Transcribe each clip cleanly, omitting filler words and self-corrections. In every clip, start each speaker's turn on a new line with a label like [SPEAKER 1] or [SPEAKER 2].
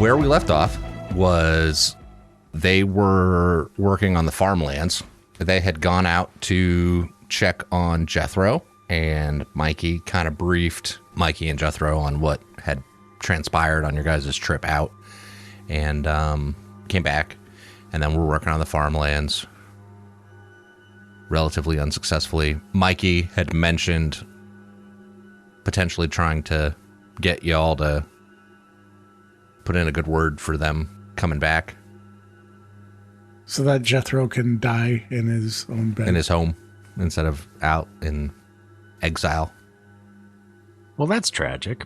[SPEAKER 1] where we left off was they were working on the farmlands. They had gone out to check on Jethro, and Mikey kind of briefed Mikey and Jethro on what had transpired on your guys' trip out, and came back, and then we're working on the farmlands relatively unsuccessfully. Mikey had mentioned potentially trying to get y'all to put in a good word for them coming back.
[SPEAKER 2] So that Jethro can die in his own bed.
[SPEAKER 1] In his home, instead of out in exile.
[SPEAKER 3] Well, that's tragic.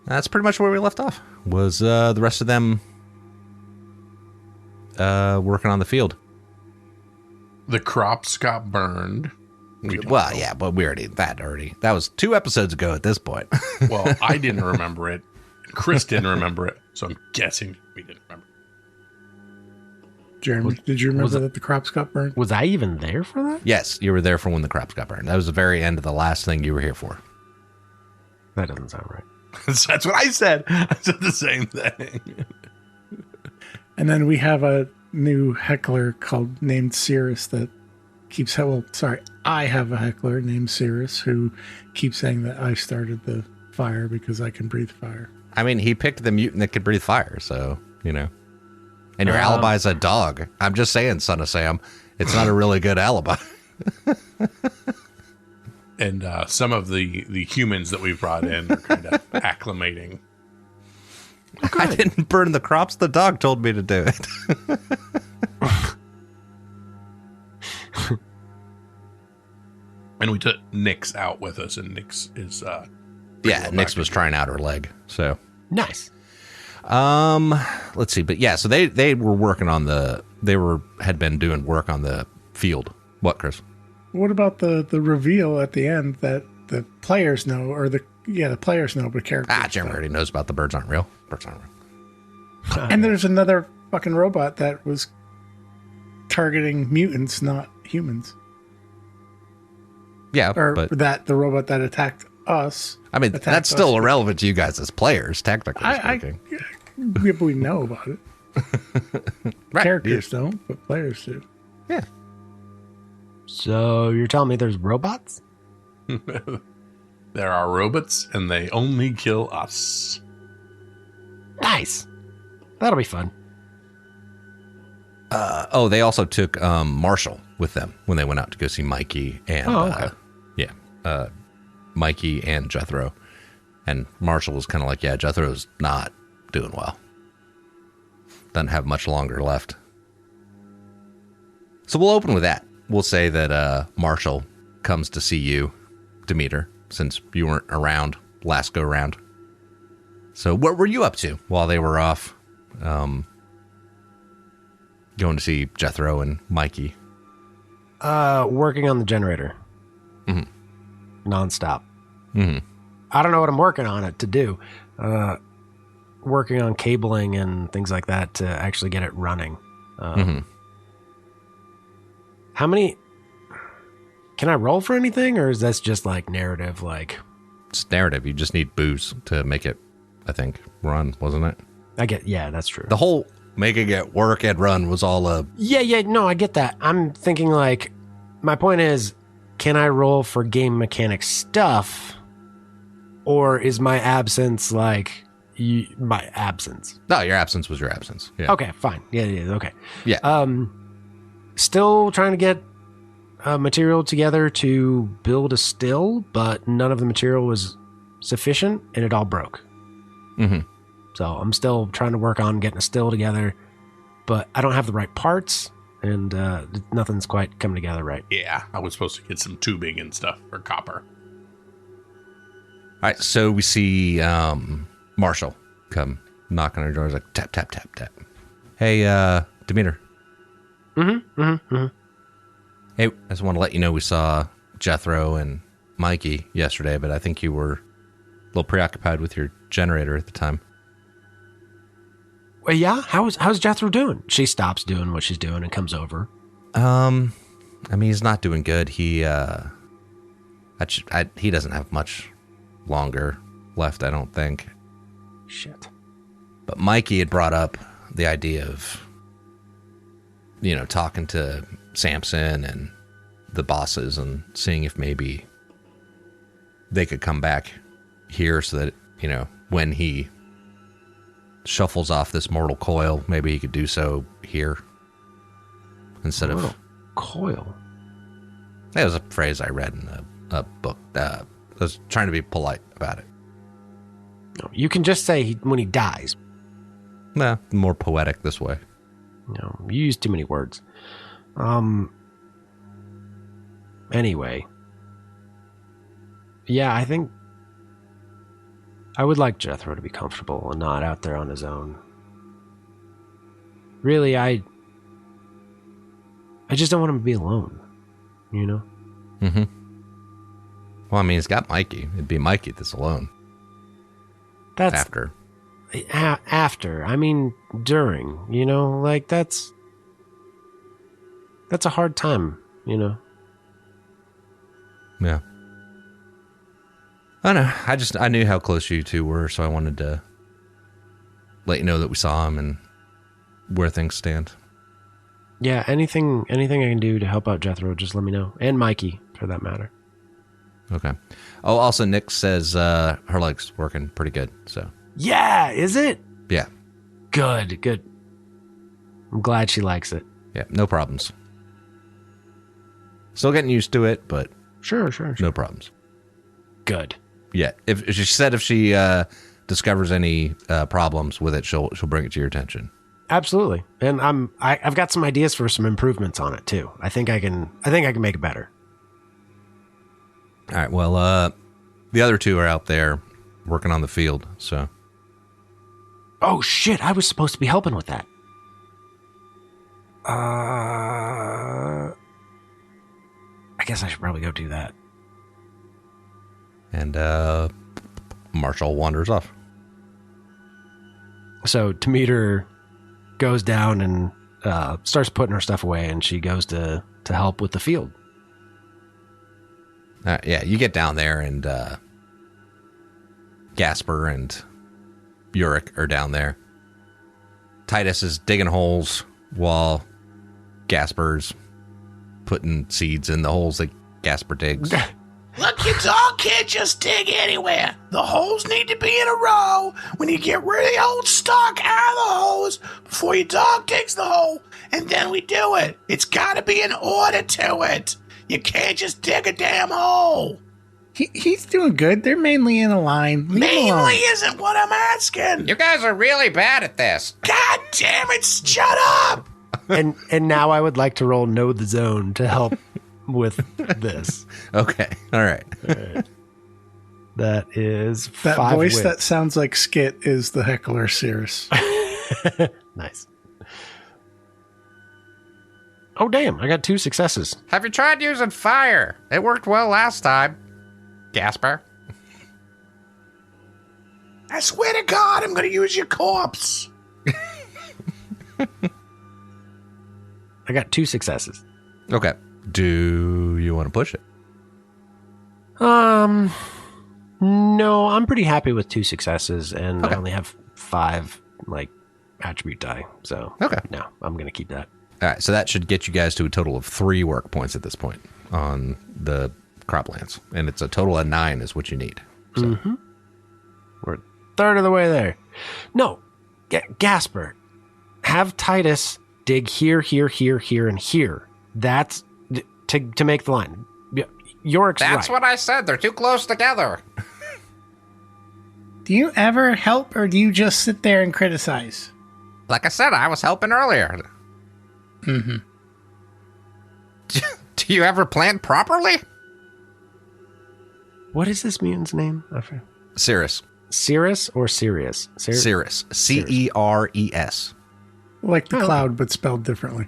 [SPEAKER 1] That's pretty much where we left off. Was the rest of them working on the field.
[SPEAKER 4] The crops got burned.
[SPEAKER 1] Well, yeah, but that was 2 episodes ago at this point.
[SPEAKER 4] Well, I didn't remember it. Chris didn't remember it, so I'm guessing we didn't remember.
[SPEAKER 2] Jeremy, did you remember that the crops got burned?
[SPEAKER 3] Was I even there for that?
[SPEAKER 1] Yes, you were there for when the crops got burned. That was the very end of the last thing you were here for.
[SPEAKER 3] That doesn't sound right.
[SPEAKER 4] That's what I said. I said the same thing.
[SPEAKER 2] And then we have a new heckler named Cirrus that keeps... I have a heckler named Cirrus who keeps saying that I started the fire because I can breathe fire.
[SPEAKER 1] I mean, he picked the mutant that could breathe fire, so, you know. And your alibi is a dog. I'm just saying, son of Sam, it's not a really good alibi.
[SPEAKER 4] And some of the humans that we brought in are kind of acclimating.
[SPEAKER 1] I didn't burn the crops. The dog told me to do it.
[SPEAKER 4] And we took Nyx out with us, and Nyx is...
[SPEAKER 1] yeah, Nyx was trying out her leg, so...
[SPEAKER 3] Nice.
[SPEAKER 1] Let's see, but yeah, so they were working on had been doing work on the field. What, Chris?
[SPEAKER 2] What about the reveal at the end that the players know, or the players know, but characters
[SPEAKER 1] Jeremy already knows about the birds aren't real. Birds aren't real.
[SPEAKER 2] And there's another fucking robot that was targeting mutants, not humans.
[SPEAKER 1] Yeah,
[SPEAKER 2] but the robot that attacked us.
[SPEAKER 1] I mean, that's still irrelevant to you guys as players, technically speaking.
[SPEAKER 2] We know about it.
[SPEAKER 1] Right,
[SPEAKER 2] Characters don't, but players do.
[SPEAKER 1] Yeah.
[SPEAKER 3] So you're telling me there's robots?
[SPEAKER 4] There are robots, and they only kill us.
[SPEAKER 3] Nice. That'll be fun.
[SPEAKER 1] They also took Marshall with them when they went out to go see Mikey and Mikey and Jethro. And Marshall was kind of like, yeah, Jethro's not doing well. Doesn't have much longer left. So we'll open with that. We'll say that Marshall comes to see you, Demeter, since you weren't around last go round. So what were you up to while they were off going to see Jethro and Mikey?
[SPEAKER 3] Working on the generator.
[SPEAKER 1] Mm-hmm.
[SPEAKER 3] Nonstop.
[SPEAKER 1] Mm-hmm.
[SPEAKER 3] I don't know what I'm working on it to do. Working on cabling and things like that to actually get it running. How many... Can I roll for anything, or is this just like narrative? Like,
[SPEAKER 1] it's narrative. You just need booze to make it, I think, run, wasn't it?
[SPEAKER 3] Yeah, that's true.
[SPEAKER 1] The whole making it work and run was all a...
[SPEAKER 3] Yeah, no, I get that. I'm thinking like, my point is, can I roll for game mechanic stuff, or is my absence like my absence?
[SPEAKER 1] No, your absence was your absence. Yeah.
[SPEAKER 3] Okay, fine. Yeah, okay.
[SPEAKER 1] Yeah.
[SPEAKER 3] Still trying to get material together to build a still, but none of the material was sufficient, and it all broke.
[SPEAKER 1] Mm-hmm.
[SPEAKER 3] So I'm still trying to work on getting a still together, but I don't have the right parts, and nothing's quite coming together right.
[SPEAKER 4] Yeah, I was supposed to get some tubing and stuff for copper.
[SPEAKER 1] All right, so we see Marshall come knock on our door. He's like, tap, tap, tap, tap. Hey, Demeter. Hey, I just want to let you know we saw Jethro and Mikey yesterday, but I think you were a little preoccupied with your generator at the time.
[SPEAKER 3] Well, yeah. How's Jethro doing? She stops doing what she's doing and comes over.
[SPEAKER 1] I mean, he's not doing good. He doesn't have much longer left, I don't think.
[SPEAKER 3] Shit.
[SPEAKER 1] But Mikey had brought up the idea of, talking to Samson and the bosses and seeing if maybe they could come back here so that, when he shuffles off this mortal coil, maybe he could do so here instead of
[SPEAKER 3] coil.
[SPEAKER 1] That was a phrase I read in a book. I was trying to be polite about it.
[SPEAKER 3] No, you can just say when he dies.
[SPEAKER 1] Nah, more poetic this way.
[SPEAKER 3] No, you use too many words. Anyway. Yeah, I think I would like Jethro to be comfortable and not out there on his own. Really, I just don't want him to be alone,
[SPEAKER 1] Mm-hmm. Well, I mean, he's got Mikey. It'd be Mikey that's alone.
[SPEAKER 3] That's
[SPEAKER 1] after.
[SPEAKER 3] After. I mean, during, that's a hard time,
[SPEAKER 1] Yeah. I know. I knew how close you two were, so I wanted to let you know that we saw him and where things stand.
[SPEAKER 3] Yeah, anything I can do to help out Jethro, just let me know. And Mikey, for that matter.
[SPEAKER 1] Okay. Oh, also, Nick says her leg's working pretty good, so.
[SPEAKER 3] Yeah, is it?
[SPEAKER 1] Yeah.
[SPEAKER 3] Good. I'm glad she likes it.
[SPEAKER 1] Yeah, no problems. Still getting used to it, but
[SPEAKER 3] Sure.
[SPEAKER 1] no problems.
[SPEAKER 3] Good.
[SPEAKER 1] Yeah. If she discovers any problems with it, she'll bring it to your attention.
[SPEAKER 3] Absolutely. And I've got some ideas for some improvements on it too. I think I can make it better.
[SPEAKER 1] All right. Well, the other two are out there working on the field, so.
[SPEAKER 3] Oh shit, I was supposed to be helping with that. I guess I should probably go do that.
[SPEAKER 1] And Marshall wanders off.
[SPEAKER 3] So Demeter goes down and starts putting her stuff away, and she goes to help with the field.
[SPEAKER 1] Yeah, you get down there, and Gasper and Uric are down there. Titus is digging holes while Gasper's putting seeds in the holes that Gasper digs.
[SPEAKER 5] Look, your dog can't just dig anywhere. The holes need to be in a row. We need to get rid of the old stock out of the holes before your dog digs the hole, and then we do it. It's got to be an order to it. You can't just dig a damn hole.
[SPEAKER 2] He's doing good. They're mainly in a line. Leave him alone.
[SPEAKER 5] Mainly isn't what I'm asking.
[SPEAKER 1] You guys are really bad at this.
[SPEAKER 5] God damn it, shut up.
[SPEAKER 3] and now I would like to roll Know the Zone to help with this.
[SPEAKER 1] Okay. All right.
[SPEAKER 3] That is
[SPEAKER 2] That
[SPEAKER 3] 5
[SPEAKER 2] voice
[SPEAKER 3] wits.
[SPEAKER 2] that sounds like Skit is the heckler Cirrus.
[SPEAKER 3] Nice. Oh, damn. I got 2 successes.
[SPEAKER 1] Have you tried using fire? It worked well last time. Gasper.
[SPEAKER 5] I swear to God, I'm going to use your corpse.
[SPEAKER 3] I got 2 successes.
[SPEAKER 1] Okay. Do you want to push it?
[SPEAKER 3] No, I'm pretty happy with 2 successes, and I only have 5, attribute die. So,
[SPEAKER 1] Okay.
[SPEAKER 3] no, I'm going to keep that.
[SPEAKER 1] All right. So that should get you guys to a total of 3 work points at this point on the croplands. And it's a total of 9 is what you need. So.
[SPEAKER 3] We're a third of the way there. No, Gasper, have Titus dig here, here, here, here, and here. That's to make the line. Yorik's
[SPEAKER 1] That's
[SPEAKER 3] right.
[SPEAKER 1] what I said. They're too close together.
[SPEAKER 2] Do you ever help, or do you just sit there and criticize?
[SPEAKER 1] Like I said, I was helping earlier.
[SPEAKER 2] Mm-hmm.
[SPEAKER 1] Do you ever plant properly?
[SPEAKER 3] What is this mutant's name? I forget.
[SPEAKER 1] Cirrus.
[SPEAKER 3] Cirrus or Sirius?
[SPEAKER 1] Cirrus. Ceres.
[SPEAKER 2] Like the cloud, but spelled differently.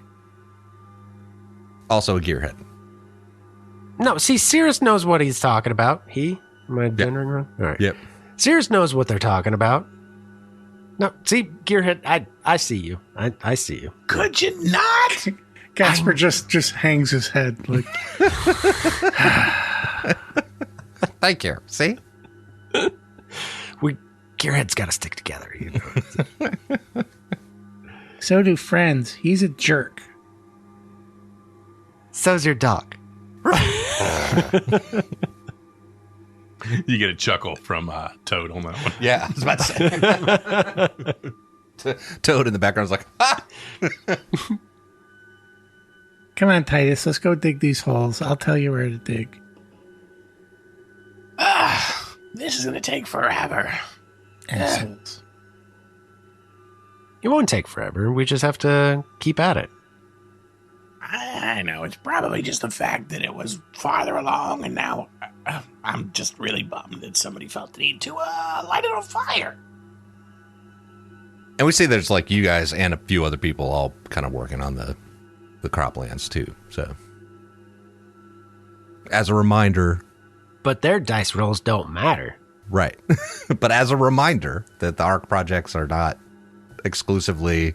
[SPEAKER 1] Also a gearhead.
[SPEAKER 3] No, see, Cirrus knows what he's talking about. Am I gendering wrong? All right.
[SPEAKER 1] Yep.
[SPEAKER 3] Cirrus knows what they're talking about. No, see, Gearhead, I see you. I see you.
[SPEAKER 5] Could you not?
[SPEAKER 2] Gasper just hangs his head like.
[SPEAKER 1] Thank you. See?
[SPEAKER 3] Gearhead's got to stick together. You know?
[SPEAKER 2] So do friends. He's a jerk.
[SPEAKER 3] So's your dog.
[SPEAKER 4] You get a chuckle from Toad on that one.
[SPEAKER 1] Yeah, I was about to say. Toad in the background is like, ah!
[SPEAKER 2] Come on, Titus. Let's go dig these holes. I'll tell you where to dig.
[SPEAKER 5] This is going to take forever.
[SPEAKER 2] Assholes.
[SPEAKER 3] It won't take forever. We just have to keep at it.
[SPEAKER 5] I know. It's probably just the fact that it was farther along, and now I'm just really bummed that somebody felt the need to light it on fire.
[SPEAKER 1] And we see there's like you guys and a few other people all kind of working on the croplands too. So as a reminder.
[SPEAKER 3] But their dice rolls don't matter.
[SPEAKER 1] Right. But as a reminder that the ARC projects are not exclusively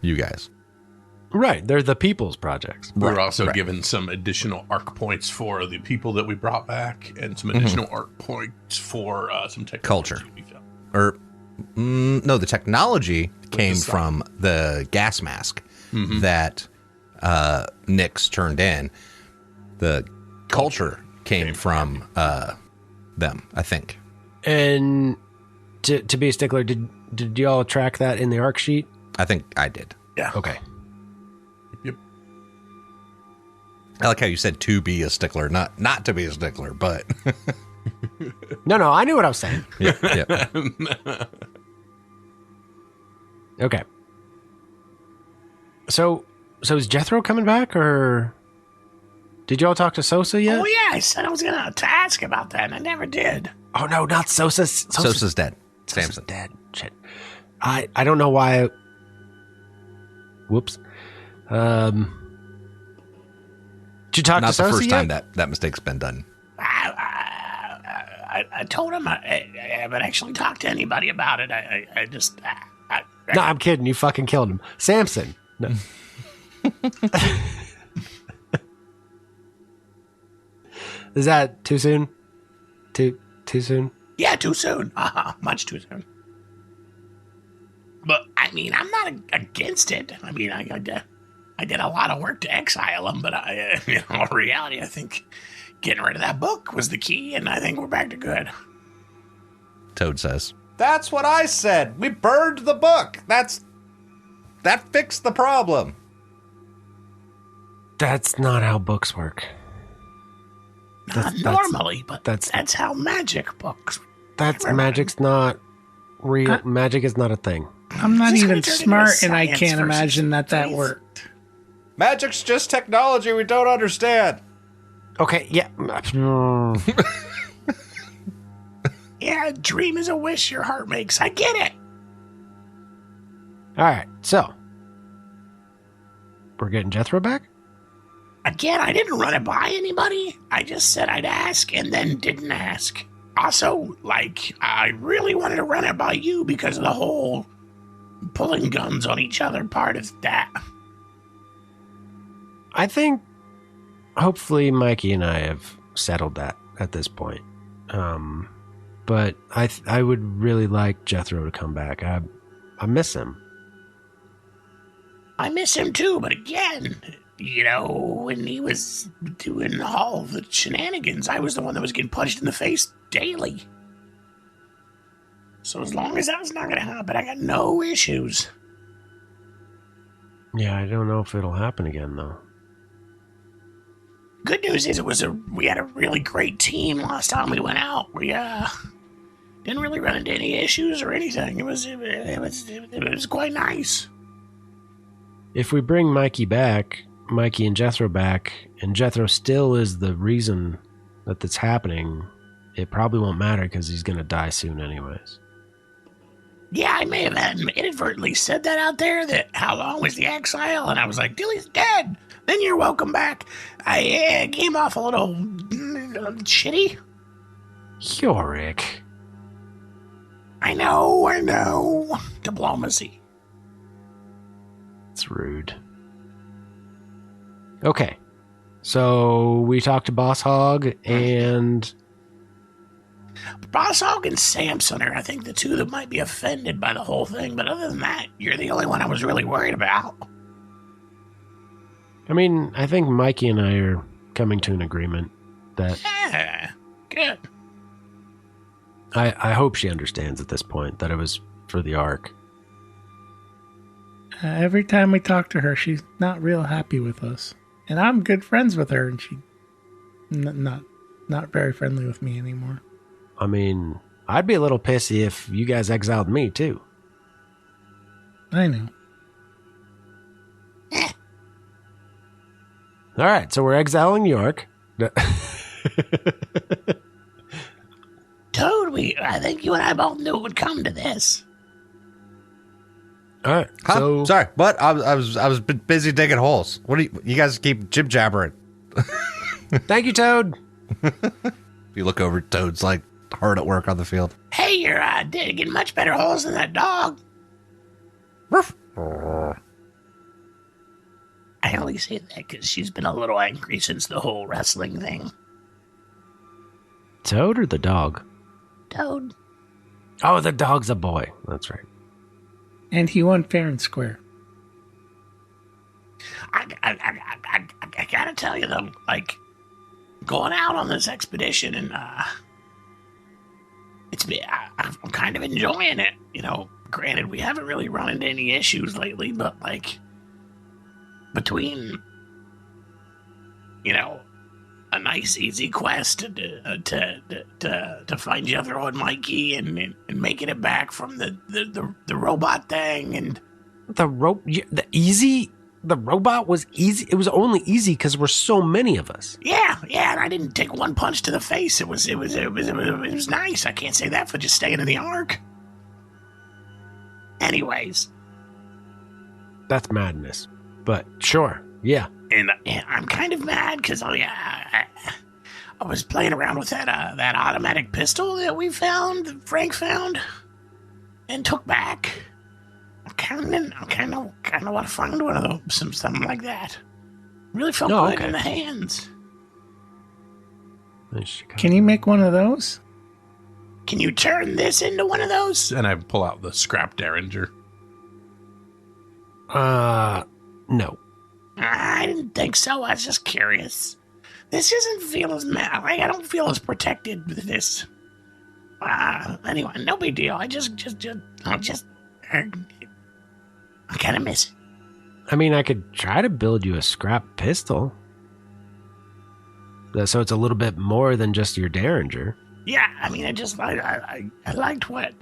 [SPEAKER 1] you guys.
[SPEAKER 3] Right. They're the people's projects.
[SPEAKER 4] We're also given some additional arc points for the people that we brought back and some additional arc points for some technology.
[SPEAKER 1] Culture. Or, no, the technology came from the gas mask that Nyx turned in. The culture came from them, I think.
[SPEAKER 3] And to be a stickler, did y'all track that in the arc sheet?
[SPEAKER 1] I think I did.
[SPEAKER 5] Yeah.
[SPEAKER 3] Okay.
[SPEAKER 4] Yep.
[SPEAKER 1] I like how you said to be a stickler, not to be a stickler, but
[SPEAKER 3] No, I knew what I was saying.
[SPEAKER 1] yeah.
[SPEAKER 3] Okay. So is Jethro coming back, or did y'all talk to Sosa yet?
[SPEAKER 5] Oh, yeah. I said I was going to ask about that, and I never did.
[SPEAKER 3] Oh, no, not Sosa.
[SPEAKER 1] Sosa's dead.
[SPEAKER 3] Sosa's
[SPEAKER 1] Samson.
[SPEAKER 3] dead. Shit. I don't know why. Whoops. Did you talk
[SPEAKER 1] Not
[SPEAKER 3] to
[SPEAKER 1] the
[SPEAKER 3] Sosa
[SPEAKER 1] first
[SPEAKER 3] yet?
[SPEAKER 1] time that mistake's been done.
[SPEAKER 5] I told him I haven't actually talked to anybody about it. I just...
[SPEAKER 3] No, I'm kidding. You fucking killed him. Samson. No. Is that too soon? Too soon?
[SPEAKER 5] Yeah, too soon. Much too soon. But, I mean, I'm not against it. I mean, I did a lot of work to exile him, but in reality, I think getting rid of that book was the key, and I think we're back to good.
[SPEAKER 1] Toad says. That's what I said. We burned the book. That fixed the problem.
[SPEAKER 3] That's not how books work.
[SPEAKER 5] Normally, but that's how magic books.
[SPEAKER 3] Magic's not real. Magic is not a thing.
[SPEAKER 2] I'm not
[SPEAKER 5] This
[SPEAKER 2] even
[SPEAKER 5] could turn into
[SPEAKER 2] smart, and I
[SPEAKER 5] science
[SPEAKER 2] can't
[SPEAKER 5] versus
[SPEAKER 2] imagine that
[SPEAKER 5] faith.
[SPEAKER 2] worked.
[SPEAKER 1] Magic's just technology we don't understand.
[SPEAKER 3] Okay, yeah.
[SPEAKER 5] Yeah, a dream is a wish your heart makes. I get it.
[SPEAKER 3] All right, so we're getting Jethro back?
[SPEAKER 5] Again, I didn't run it by anybody. I just said I'd ask and then didn't ask. Also, I really wanted to run it by you because of the whole pulling guns on each other part of that.
[SPEAKER 3] I think hopefully Mikey and I have settled that at this point. But I would really like Jethro to come back. I miss him.
[SPEAKER 5] I miss him too, but again, when he was doing all the shenanigans, I was the one that was getting punched in the face daily. So as long as that's not going to happen, I got no issues.
[SPEAKER 3] Yeah, I don't know if it'll happen again, though.
[SPEAKER 5] Good news is we had a really great team last time we went out. We didn't really run into any issues or anything. It was quite nice.
[SPEAKER 3] If we bring Mikey and Jethro back, and Jethro still is the reason that that's happening, it probably won't matter because he's going to die soon anyways.
[SPEAKER 5] Yeah, I may have inadvertently said that out there, that how long was the exile? And I was like, Dilly's dead. Then you're welcome back. I came off a little shitty.
[SPEAKER 3] Yorick.
[SPEAKER 5] I know. Diplomacy.
[SPEAKER 3] It's rude. Okay. So we talked to Boss Hog, and
[SPEAKER 5] Boss Hog and Samson are, I think, the two that might be offended by the whole thing. But other than that, you're the only one I was really worried about.
[SPEAKER 3] I mean, I think Mikey and I are coming to an agreement that
[SPEAKER 5] Yeah, good.
[SPEAKER 3] I hope she understands at this point that it was for the Ark.
[SPEAKER 2] Every time we talk to her, she's not real happy with us. And I'm good friends with her, and she not very friendly with me anymore.
[SPEAKER 3] I mean, I'd be a little pissy if you guys exiled me, too.
[SPEAKER 2] I know.
[SPEAKER 3] All right, so we're exiling York.
[SPEAKER 5] Toad, I think you and I both knew it would come to this.
[SPEAKER 3] All right,
[SPEAKER 1] Huh?
[SPEAKER 3] so...
[SPEAKER 1] Sorry, what? I was busy digging holes. What do you guys keep jib jabbering?
[SPEAKER 3] Thank you, Toad.
[SPEAKER 1] You look over, Toad's like hard at work on the field.
[SPEAKER 5] Hey, you're digging much better holes than that dog.
[SPEAKER 1] Ruff.
[SPEAKER 5] I only say that because she's been a little angry since the whole wrestling thing.
[SPEAKER 3] Toad or the dog?
[SPEAKER 5] Toad.
[SPEAKER 3] Oh, the dog's a boy. That's right.
[SPEAKER 2] And he won fair and square.
[SPEAKER 5] I gotta tell you though, like, going out on this expedition and I'm kind of enjoying it. You know, granted, we haven't really run into any issues lately, but like, between, you know, a nice easy quest to find Jethro and Mikey and making it back from the robot thing and
[SPEAKER 3] The robot was easy. It was only easy because we're so many of us.
[SPEAKER 5] yeah, and I didn't take one punch to the face. It was nice. I can't say that for just staying in the Ark. Anyways,
[SPEAKER 3] That's madness. But sure, yeah.
[SPEAKER 5] and I'm kind of mad because I was playing around with that automatic pistol that Frank found and took back. I kind of want to find one of those, something like that. Really felt good in the hands.
[SPEAKER 2] Can you make one of those?
[SPEAKER 5] Can you turn this into one of those?
[SPEAKER 4] And I pull out the scrap Derringer.
[SPEAKER 3] No.
[SPEAKER 5] I didn't think so. I was just curious. This doesn't feel as mad. Like, I don't feel as protected with this. Anyway, no big deal. I kind of miss it.
[SPEAKER 3] I mean, I could try to build you a scrap pistol. So it's a little bit more than just your Derringer.
[SPEAKER 5] Yeah, I mean, I liked what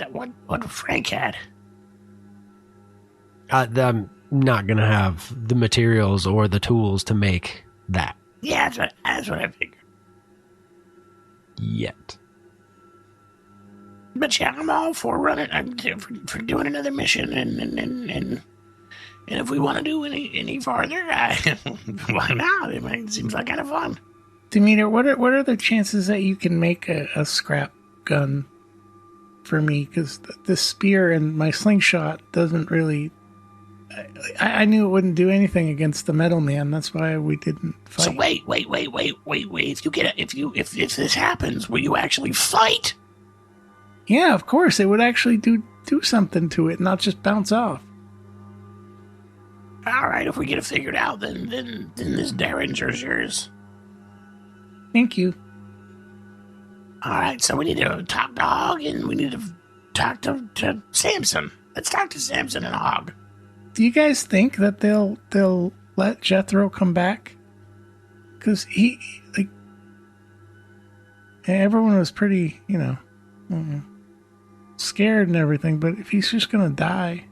[SPEAKER 5] Frank had.
[SPEAKER 3] I'm not going to have the materials or the tools to make that.
[SPEAKER 5] Yeah, that's what I figured.
[SPEAKER 3] Yet.
[SPEAKER 5] But yeah, I'm all for for doing another mission, and if we want to do any farther, why not? It seems like kind of fun.
[SPEAKER 2] Demeter, what are the chances that you can make a scrap gun for me? Because this spear and my slingshot doesn't really... I knew it wouldn't do anything against the metal man. That's why we didn't fight.
[SPEAKER 5] So wait. If this happens, will you actually fight?
[SPEAKER 2] Yeah, of course. It would actually do something to it, not just bounce off.
[SPEAKER 5] All right, if we get it figured out, then this Derringer's yours.
[SPEAKER 2] Thank you.
[SPEAKER 5] All right, so we need to talk to Hog, and we need to talk to Samson. Let's talk to Samson and Hog.
[SPEAKER 2] Do you guys think that they'll let Jethro come back? Because everyone was pretty, scared and everything. But if he's just gonna die,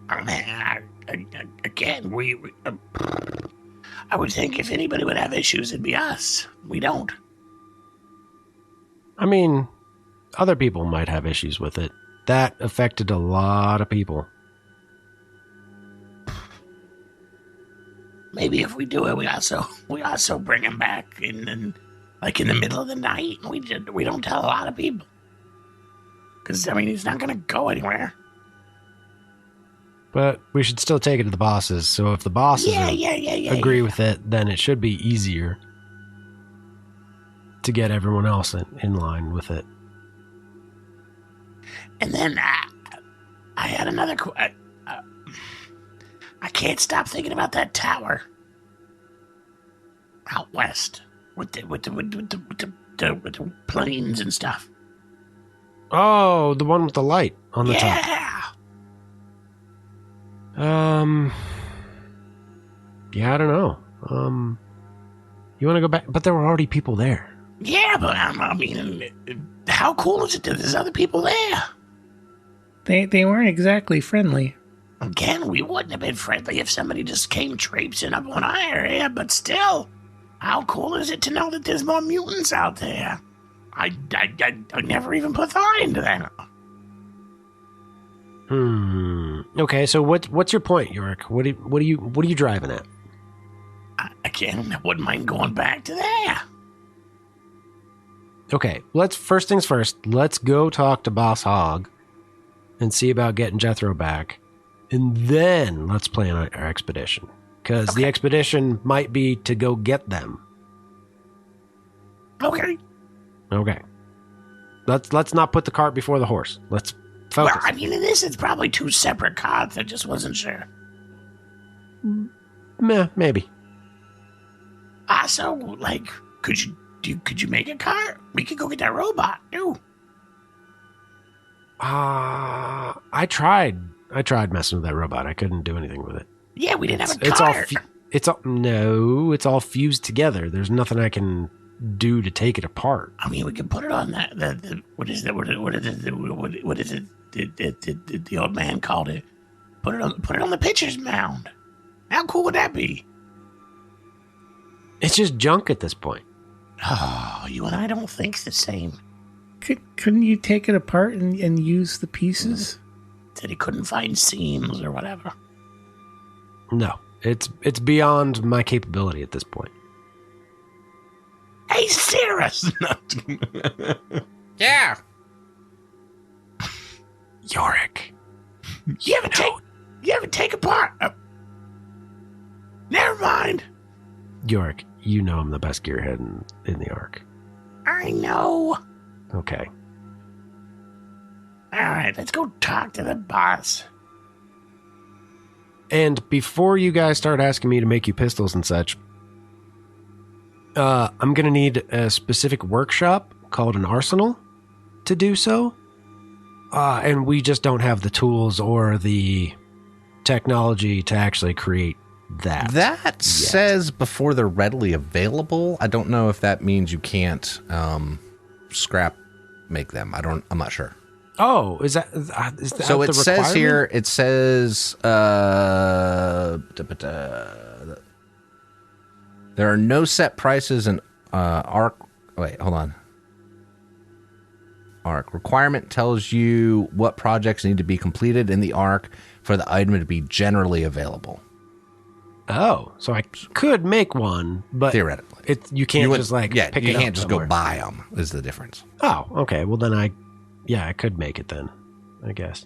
[SPEAKER 5] I mean, again, I would think if anybody would have issues, it'd be us. We don't.
[SPEAKER 3] I mean, other people might have issues with it. That affected a lot of people.
[SPEAKER 5] Maybe if we do it, we also bring him back in the middle of the night. We don't tell a lot of people because he's not gonna go anywhere.
[SPEAKER 3] But we should still take it to the bosses. So if the bosses agree with it, then it should be easier. to get everyone else in line with it.
[SPEAKER 5] And then I had another. I can't stop thinking about that tower out west with the planes and stuff.
[SPEAKER 3] Oh, the one with the light on the top. Yeah, I don't know. You want to go back? But there were already people there.
[SPEAKER 5] Yeah, but I mean, how cool is it that there's other people there?
[SPEAKER 2] They weren't exactly friendly.
[SPEAKER 5] Again, we wouldn't have been friendly if somebody just came traipsing up on our area, but still, how cool is it to know that there's more mutants out there? I never even put thought into that.
[SPEAKER 3] Okay, so what's your point, Yorick? What are you driving at?
[SPEAKER 5] Again, I wouldn't mind going back to there.
[SPEAKER 3] Okay, first things first, let's go talk to Boss Hogg and see about getting Jethro back. And then let's plan our expedition. Because the expedition might be to go get them.
[SPEAKER 5] Okay.
[SPEAKER 3] Let's not put the cart before the horse. Let's focus.
[SPEAKER 5] Well, I mean, in this, it's probably two separate carts. I just wasn't sure.
[SPEAKER 3] Maybe.
[SPEAKER 5] So, like, could you make a cart? We could go get that robot, too.
[SPEAKER 3] I tried messing with that robot. I couldn't do anything with it.
[SPEAKER 5] Yeah, we didn't have a cart.
[SPEAKER 3] It's all fused together. There's nothing I can do to take it apart.
[SPEAKER 5] I mean, we can put it on that. What is it? The old man called it. Put it on the pitcher's mound. How cool would that be?
[SPEAKER 3] It's just junk at this point.
[SPEAKER 5] Oh, you and I don't think the same.
[SPEAKER 2] Couldn't you take it apart and use the pieces?
[SPEAKER 5] Said he couldn't find seams or whatever.
[SPEAKER 3] No, it's beyond my capability at this point.
[SPEAKER 5] Hey, Cirrus!
[SPEAKER 1] Yeah.
[SPEAKER 3] Yorick.
[SPEAKER 5] You ever take apart? Never mind.
[SPEAKER 3] Yorick, you know I'm the best gearhead in the Ark.
[SPEAKER 5] I know.
[SPEAKER 3] Okay.
[SPEAKER 5] All right, let's go talk to the boss.
[SPEAKER 3] And before you guys start asking me to make you pistols and such, I'm going to need a specific workshop called an arsenal to do so. And we just don't have the tools or the technology to actually create that.
[SPEAKER 1] That says before they're readily available. I don't know if that means you can't scrap make them. I'm not sure.
[SPEAKER 3] Oh, is that
[SPEAKER 1] so? It says here. It says there are no set prices in Ark. Wait, hold on. Ark requirement tells you what projects need to be completed in the Ark for the item to be generally available.
[SPEAKER 3] Oh, so I could make one, but
[SPEAKER 1] theoretically,
[SPEAKER 3] you can't just pick it up.
[SPEAKER 1] You can't just
[SPEAKER 3] somewhere.
[SPEAKER 1] go buy them. Is the difference?
[SPEAKER 3] Oh, okay. Well, then I could make it then, I guess.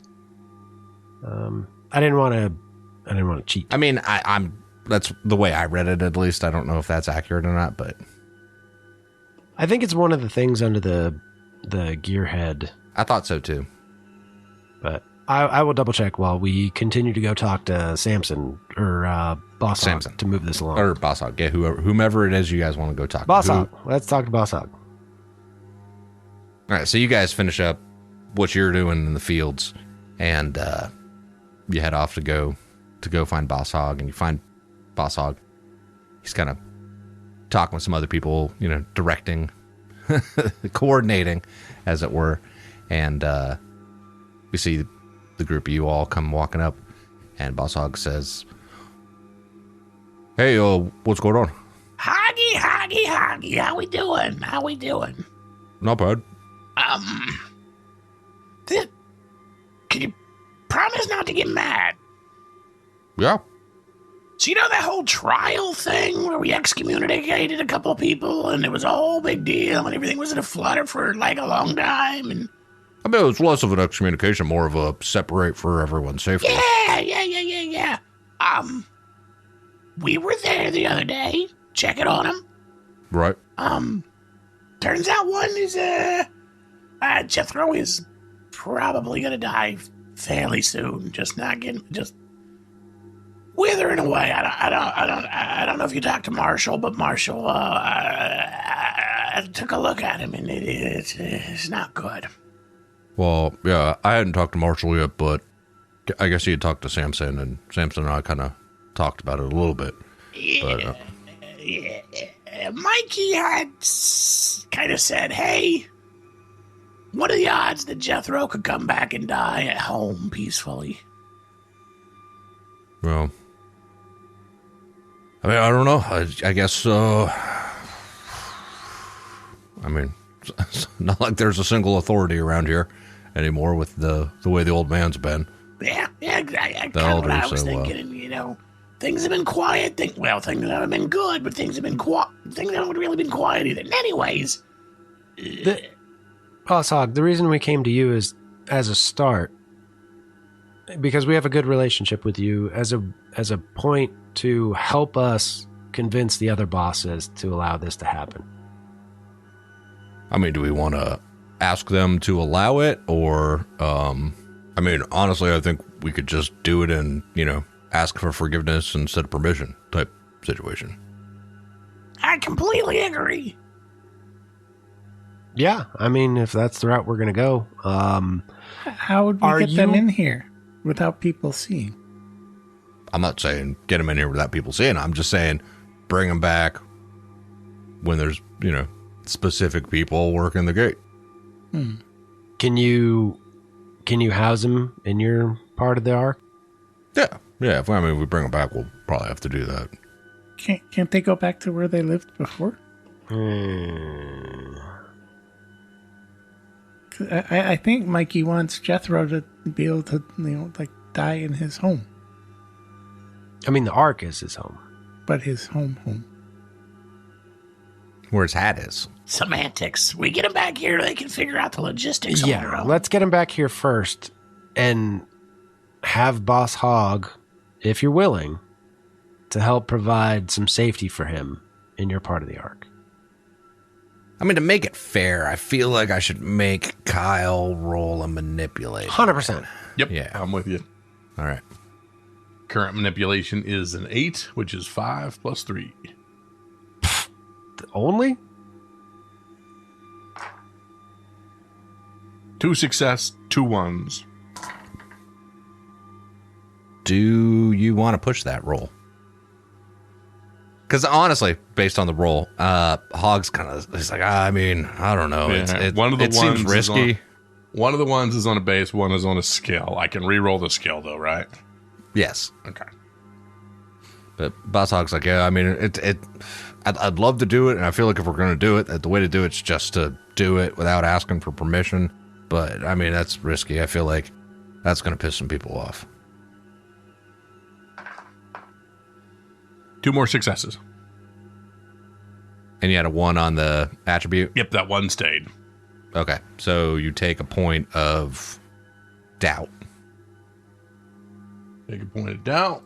[SPEAKER 3] I didn't want to cheat.
[SPEAKER 1] I mean, I'm that's the way I read it. At least I don't know if that's accurate or not, but
[SPEAKER 3] I think it's one of the things under the gearhead.
[SPEAKER 1] I thought so too.
[SPEAKER 3] But I will double check while we continue to go talk to Samson or Boss Hogg to move this along.
[SPEAKER 1] Or Boss Hogg, yeah, whomever it is you guys want to go talk to.
[SPEAKER 3] Boss Hogg. Let's talk to Boss Hogg.
[SPEAKER 1] All right, so you guys finish up what you're doing in the fields, and you head off to go find Boss Hogg, and you find Boss Hogg. He's kind of talking with some other people, directing, coordinating, as it were, and we see the group of you all come walking up, and Boss Hogg says, "Hey, what's going on?"
[SPEAKER 5] Hoggy, how we doing?
[SPEAKER 1] Not bad.
[SPEAKER 5] Can you promise not to get mad?
[SPEAKER 1] Yeah.
[SPEAKER 5] So you know that whole trial thing where we excommunicated a couple of people and it was a whole big deal and everything was in a flutter for like a long time? And
[SPEAKER 1] I mean, it was less of an excommunication, more of a separate for everyone's safety.
[SPEAKER 5] Yeah. We were there the other day, checking on him.
[SPEAKER 1] Right.
[SPEAKER 5] turns out one is, Jethro is probably gonna die fairly soon. Just withering away. I don't know if you talked to Marshall, but Marshall, I took a look at him, and it's not good.
[SPEAKER 1] Well, yeah, I hadn't talked to Marshall yet, but I guess he had talked to Samson, and Samson and I kind of talked about it a little bit.
[SPEAKER 5] Yeah. Mikey had kind of said, hey, what are the odds that Jethro could come back and die at home peacefully?
[SPEAKER 1] Well, I mean, I don't know. I guess, I mean, it's not like there's a single authority around here anymore with the way the old man's been.
[SPEAKER 5] Yeah, kind of what I was thinking. And, things have been quiet. Things haven't been good, but things haven't really been quiet either. Anyways.
[SPEAKER 3] Boss Hog, the reason we came to you is as a start, because we have a good relationship with you as a point to help us convince the other bosses to allow this to happen.
[SPEAKER 1] I mean, do we want to ask them to allow it, or, I mean, honestly, I think we could just do it and, ask for forgiveness instead of permission type situation.
[SPEAKER 5] I completely agree.
[SPEAKER 3] Yeah, I mean, if that's the route we're going to go.
[SPEAKER 2] How would we get them in here without people seeing?
[SPEAKER 1] I'm not saying get them in here without people seeing. I'm just saying bring them back when there's, specific people working the gate.
[SPEAKER 3] Can you house them in your part of the arc?
[SPEAKER 1] Yeah. If we bring them back, we'll probably have to do that.
[SPEAKER 2] Can't they go back to where they lived before? I think Mikey wants Jethro to be able to, die in his home.
[SPEAKER 3] I mean, the ark is his home.
[SPEAKER 2] But his home.
[SPEAKER 1] Where his hat is.
[SPEAKER 5] Semantics. We get him back here, they can figure out the logistics on their own.
[SPEAKER 3] Let's get him back here first and have Boss Hog, if you're willing, to help provide some safety for him in your part of the arc.
[SPEAKER 1] I mean, to make it fair, I feel like I should make Kyle roll a manipulate.
[SPEAKER 3] 100%.
[SPEAKER 4] Yep.
[SPEAKER 1] Yeah.
[SPEAKER 4] I'm with you.
[SPEAKER 1] All right.
[SPEAKER 4] Current manipulation is an 8, which is 5 plus 3.
[SPEAKER 3] Only?
[SPEAKER 4] 2 success, 2 ones.
[SPEAKER 1] Do you want to push that roll? Because honestly, based on the roll, Hog's kind of, he's like, I mean, I don't know.
[SPEAKER 4] Yeah.
[SPEAKER 1] It seems risky.
[SPEAKER 4] One of the ones is on a base, one is on a skill. I can re-roll the skill though, right?
[SPEAKER 1] Yes.
[SPEAKER 4] Okay.
[SPEAKER 1] But Boss Hog's like, yeah, I mean, I'd love to do it, and I feel like if we're going to do it, the way to do it's just to do it without asking for permission. But, I mean, that's risky. I feel like that's going to piss some people off.
[SPEAKER 4] 2 more successes.
[SPEAKER 1] And you had a 1 on the attribute?
[SPEAKER 4] Yep, that 1 stayed.
[SPEAKER 1] Okay, so you take a point of doubt.
[SPEAKER 4] Take a point of doubt.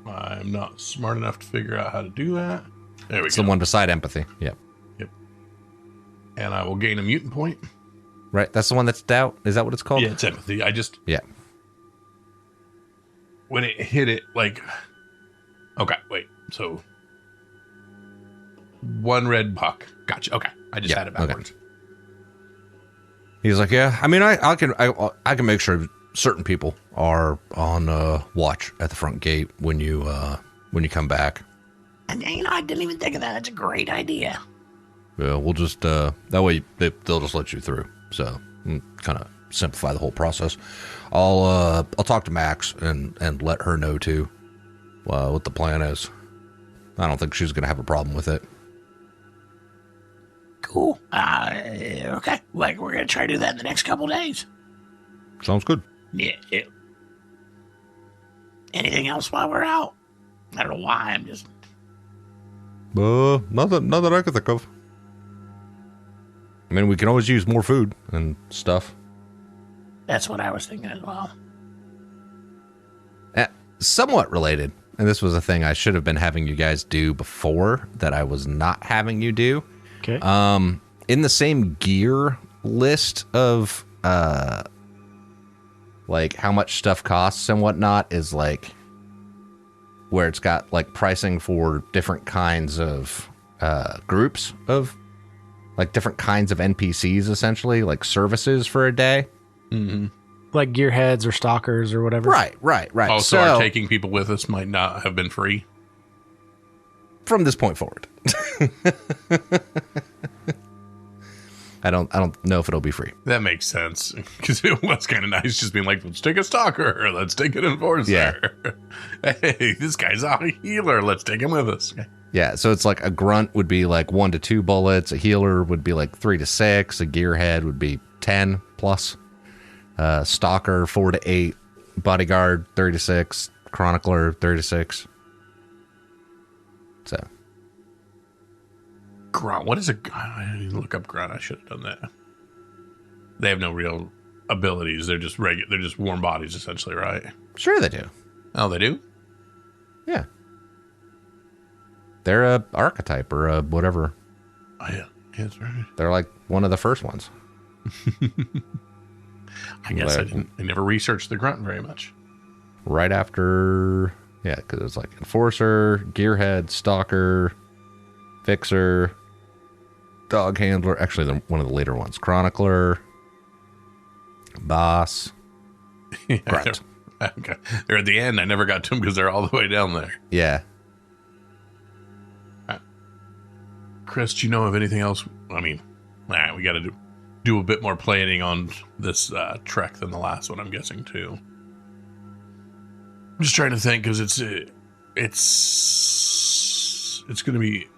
[SPEAKER 4] I'm not smart enough to figure out how to do that. There we go.
[SPEAKER 1] Someone beside empathy. Yep.
[SPEAKER 4] And I will gain a mutant point.
[SPEAKER 1] Right, that's the one that's doubt? Is that what it's called?
[SPEAKER 4] Yeah, it's empathy.
[SPEAKER 1] Yeah.
[SPEAKER 4] When it hit it, okay, wait. So 1 red puck. Gotcha. Okay, I just had it backwards.
[SPEAKER 1] Okay. He's like, yeah. I mean, I can make sure certain people are on watch at the front gate when you come back.
[SPEAKER 5] And I didn't even think of that. That's a great idea.
[SPEAKER 1] Yeah, we'll just that way they'll just let you through. So kind of simplify the whole process. I'll talk to Max and let her know too what the plan is. I don't think she's gonna have a problem with it.
[SPEAKER 5] Cool. Okay. We're gonna try to do that in the next couple days.
[SPEAKER 1] Sounds good.
[SPEAKER 5] Yeah. Anything else while we're out? I don't know why. I'm just.
[SPEAKER 1] Not that I can think of. I mean, we can always use more food and stuff.
[SPEAKER 5] That's what I was thinking as well.
[SPEAKER 1] Somewhat related, and this was a thing I should have been having you guys do before that I was not having you do.
[SPEAKER 3] Okay.
[SPEAKER 1] In the same gear list of like how much stuff costs and whatnot is like where it's got like pricing for different kinds of groups of like different kinds of NPCs, essentially like services for a day.
[SPEAKER 4] Mm-hmm.
[SPEAKER 3] Like gearheads or stalkers or whatever.
[SPEAKER 1] Right.
[SPEAKER 4] Also, our taking people with us might not have been free.
[SPEAKER 1] From this point forward. I don't know if it'll be free.
[SPEAKER 4] That makes sense. Because it was kind of nice just being like, let's take a stalker. Or let's take an enforcer.
[SPEAKER 1] Yeah.
[SPEAKER 4] Hey, this guy's a healer. Let's take him with us. Okay.
[SPEAKER 1] Yeah, so it's like a grunt would be like 1 to 2 bullets. A healer would be like 3 to 6. A gearhead would be 10 plus. Stalker 4 to 8. Bodyguard 3 to 6. Chronicler 3 to 6. So.
[SPEAKER 4] Grunt. What is a... I didn't even look up grunt. I should have done that. They have no real abilities. They're just regular. They're just warm bodies, essentially, right?
[SPEAKER 1] Sure they do.
[SPEAKER 4] Oh, they do?
[SPEAKER 1] Yeah. They're a archetype or a whatever.
[SPEAKER 4] Oh, yeah. Yeah, that's right.
[SPEAKER 1] They're like one of the first ones.
[SPEAKER 4] I guess I never researched the grunt very much.
[SPEAKER 1] Right after... Yeah, because it's like enforcer, gearhead, stalker, fixer, dog handler. Actually, one of the later ones. Chronicler, boss, grunt.
[SPEAKER 4] Okay. They're at the end. I never got to them because they're all the way down there.
[SPEAKER 1] Yeah.
[SPEAKER 4] Chris, do you know of anything else? I mean, we got to do a bit more planning on this trek than the last one, I'm guessing, too. I'm just trying to think because it's going to be,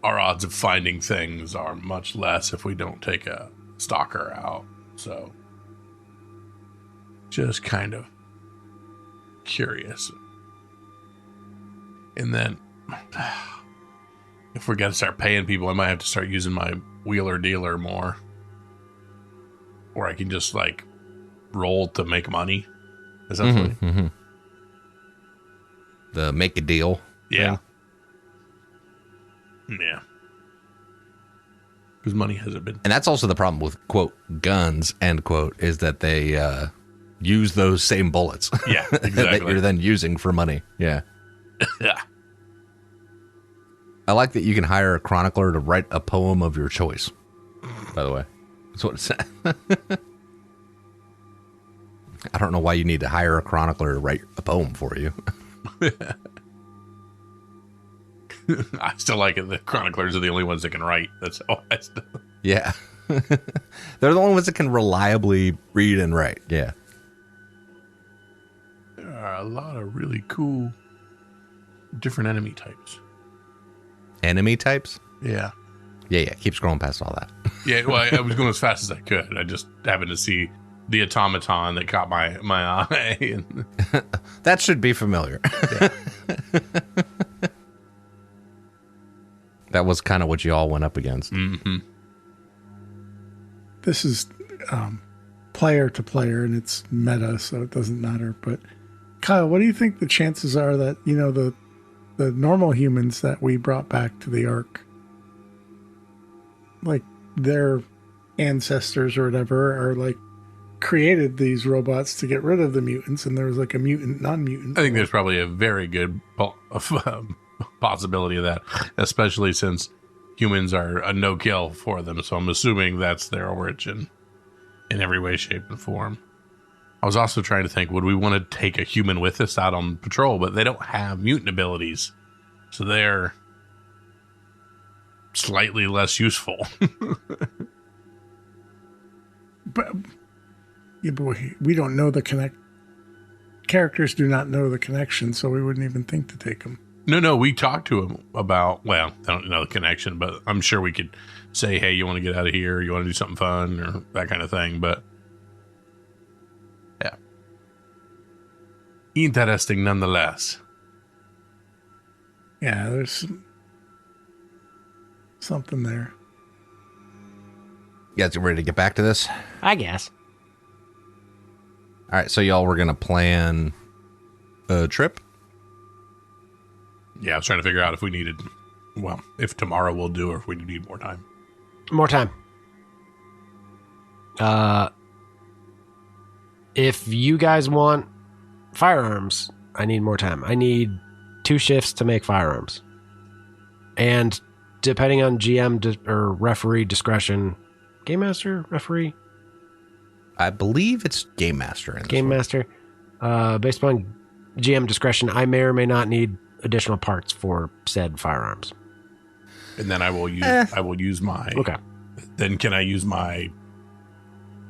[SPEAKER 4] our odds of finding things are much less if we don't take a stalker out. So just kind of curious. And then if we got to start paying people, I might have to start using my wheeler dealer more. Or I can just like roll to make money, essentially.
[SPEAKER 1] Mm-hmm. The make a deal.
[SPEAKER 4] Yeah. Thing. Yeah. Because money hasn't been.
[SPEAKER 1] And that's also the problem with, quote, guns, end quote, is that they use those same bullets.
[SPEAKER 4] Yeah, exactly.
[SPEAKER 1] that you're then using for money. Yeah.
[SPEAKER 4] Yeah.
[SPEAKER 1] I like that you can hire a chronicler to write a poem of your choice, by the way. That's what it said. I don't know why you need to hire a chronicler to write a poem for you.
[SPEAKER 4] I still like it. The chroniclers are the only ones that can write. That's how I still...
[SPEAKER 1] Yeah. They're the only ones that can reliably read and write. Yeah.
[SPEAKER 4] There are a lot of really cool different enemy types.
[SPEAKER 1] Enemy types?
[SPEAKER 4] Yeah.
[SPEAKER 1] Yeah. Keep scrolling past all that.
[SPEAKER 4] Yeah, well, I was going as fast as I could. I just happened to see the automaton that caught my eye. And...
[SPEAKER 1] That should be familiar.
[SPEAKER 4] Yeah.
[SPEAKER 1] That was kind of what you all went up against.
[SPEAKER 4] Mm-hmm.
[SPEAKER 2] This is player to player, and it's meta, so it doesn't matter. But Kyle, what do you think the chances are that, the normal humans that we brought back to the Ark, like their ancestors or whatever, are like created these robots to get rid of the mutants, and there was like a mutant, non-mutant.
[SPEAKER 4] I think there's probably a very good possibility of that, especially since humans are a no-kill for them. So I'm assuming that's their origin in every way, shape, and form. I was also trying to think, would we want to take a human with us out on patrol? But they don't have mutant abilities, so they're slightly less useful.
[SPEAKER 2] But we don't know the characters do not know the connection, so we wouldn't even think to take them.
[SPEAKER 4] No, we talked to him about, well, I don't know the connection, but I'm sure we could say, hey, you want to get out of here? You want to do something fun or that kind of thing. But yeah. Interesting nonetheless.
[SPEAKER 2] Yeah, there's something there.
[SPEAKER 1] You guys ready to get back to this?
[SPEAKER 3] I guess.
[SPEAKER 1] All right, so y'all were going to plan a trip?
[SPEAKER 4] Yeah, I was trying to figure out if we needed Well, if tomorrow will do, or if we need more time.
[SPEAKER 3] More time. If you guys want firearms, I need more time. I need 2 shifts to make firearms. And depending on GM or referee discretion, Game Master, referee?
[SPEAKER 1] I believe it's Game Master. In this
[SPEAKER 3] Game
[SPEAKER 1] one.
[SPEAKER 3] Master. Based upon GM discretion, I may or may not need additional parts for said firearms.
[SPEAKER 4] And then I will use my...
[SPEAKER 3] Okay.
[SPEAKER 4] Then can I use my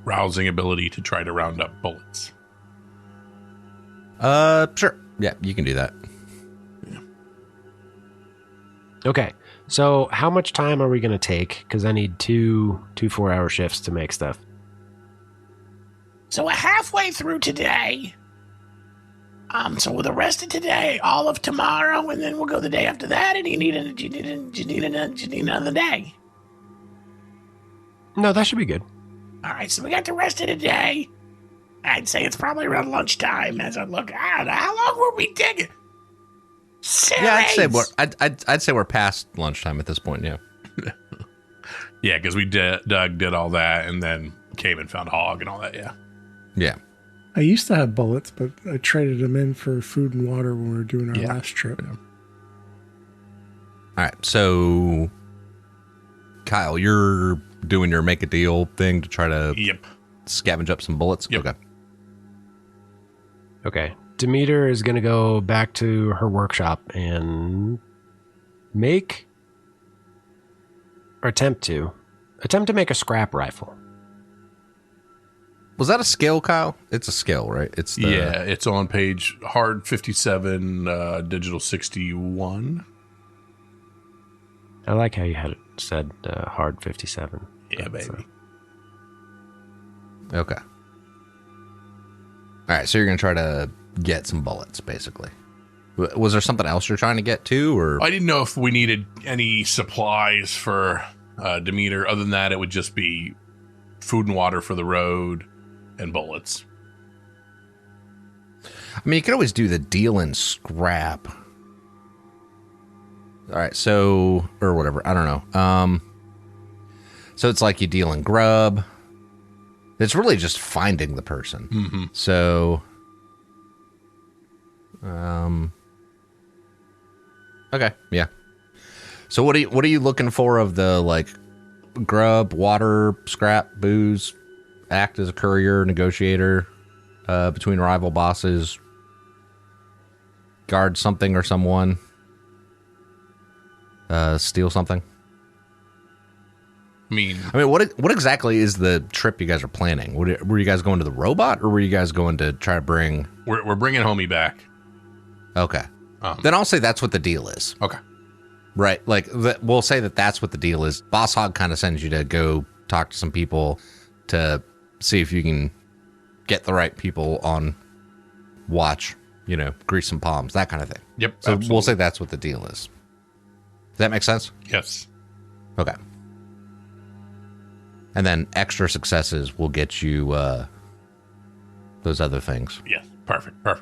[SPEAKER 4] rousing ability to try to round up bullets?
[SPEAKER 1] Sure. Yeah, you can do that.
[SPEAKER 3] Okay. So how much time are we going to take? Because I need two 4-hour shifts to make stuff.
[SPEAKER 5] So we're halfway through today. So the rest of today, all of tomorrow, and then we'll go the day after that. And you need another day.
[SPEAKER 3] No, that should be good.
[SPEAKER 5] All right, so we got the rest of the day. I'd say it's probably around lunchtime as I look. I don't know. How long were we digging?
[SPEAKER 1] Yeah, I'd say we're past lunchtime at this point. Yeah.
[SPEAKER 4] Yeah, because we did all that, and then came and found hog and all that. Yeah.
[SPEAKER 1] Yeah.
[SPEAKER 2] I used to have bullets, but I traded them in for food and water when we were doing our last trip.
[SPEAKER 1] All right, so Kyle, you're doing your make a deal thing to try to scavenge up some bullets.
[SPEAKER 4] Yep.
[SPEAKER 1] Okay.
[SPEAKER 3] Okay. Demeter is going to go back to her workshop and attempt to make a scrap rifle.
[SPEAKER 1] Was that a skill, Kyle? It's a skill, right? It's
[SPEAKER 4] it's on page hard 57, digital 61.
[SPEAKER 3] I like how you had it said hard 57.
[SPEAKER 4] Yeah, baby.
[SPEAKER 1] Okay. All right, so you're going to try to get some bullets, basically. Was there something else you're trying to get to, or?
[SPEAKER 4] I didn't know if we needed any supplies for Demeter. Other than that, it would just be food and water for the road and bullets.
[SPEAKER 1] I mean, you could always do the deal in scrap. All right, so, or whatever, I don't know. So it's like you deal in grub. It's really just finding the person.
[SPEAKER 4] Mm-hmm.
[SPEAKER 1] So, okay, yeah. So what are you looking for of the, like, grub, water, scrap, booze, act as a courier, negotiator, between rival bosses, guard something or someone, steal something?
[SPEAKER 4] I mean,
[SPEAKER 1] what exactly is the trip you guys are planning? Were you guys going to the robot, or were you guys going to try to bring...
[SPEAKER 4] We're bringing homie back.
[SPEAKER 1] Okay. Then I'll say that's what the deal is.
[SPEAKER 4] Okay.
[SPEAKER 1] Right. Like, we'll say that that's what the deal is. Boss Hog kind of sends you to go talk to some people to see if you can get the right people on watch, grease some palms, that kind of thing.
[SPEAKER 4] Yep.
[SPEAKER 1] So
[SPEAKER 4] absolutely.
[SPEAKER 1] we'll say that's what the deal is. Does that make sense?
[SPEAKER 4] Yes.
[SPEAKER 1] Okay. And then extra successes will get you those other things.
[SPEAKER 4] Yes. Perfect. All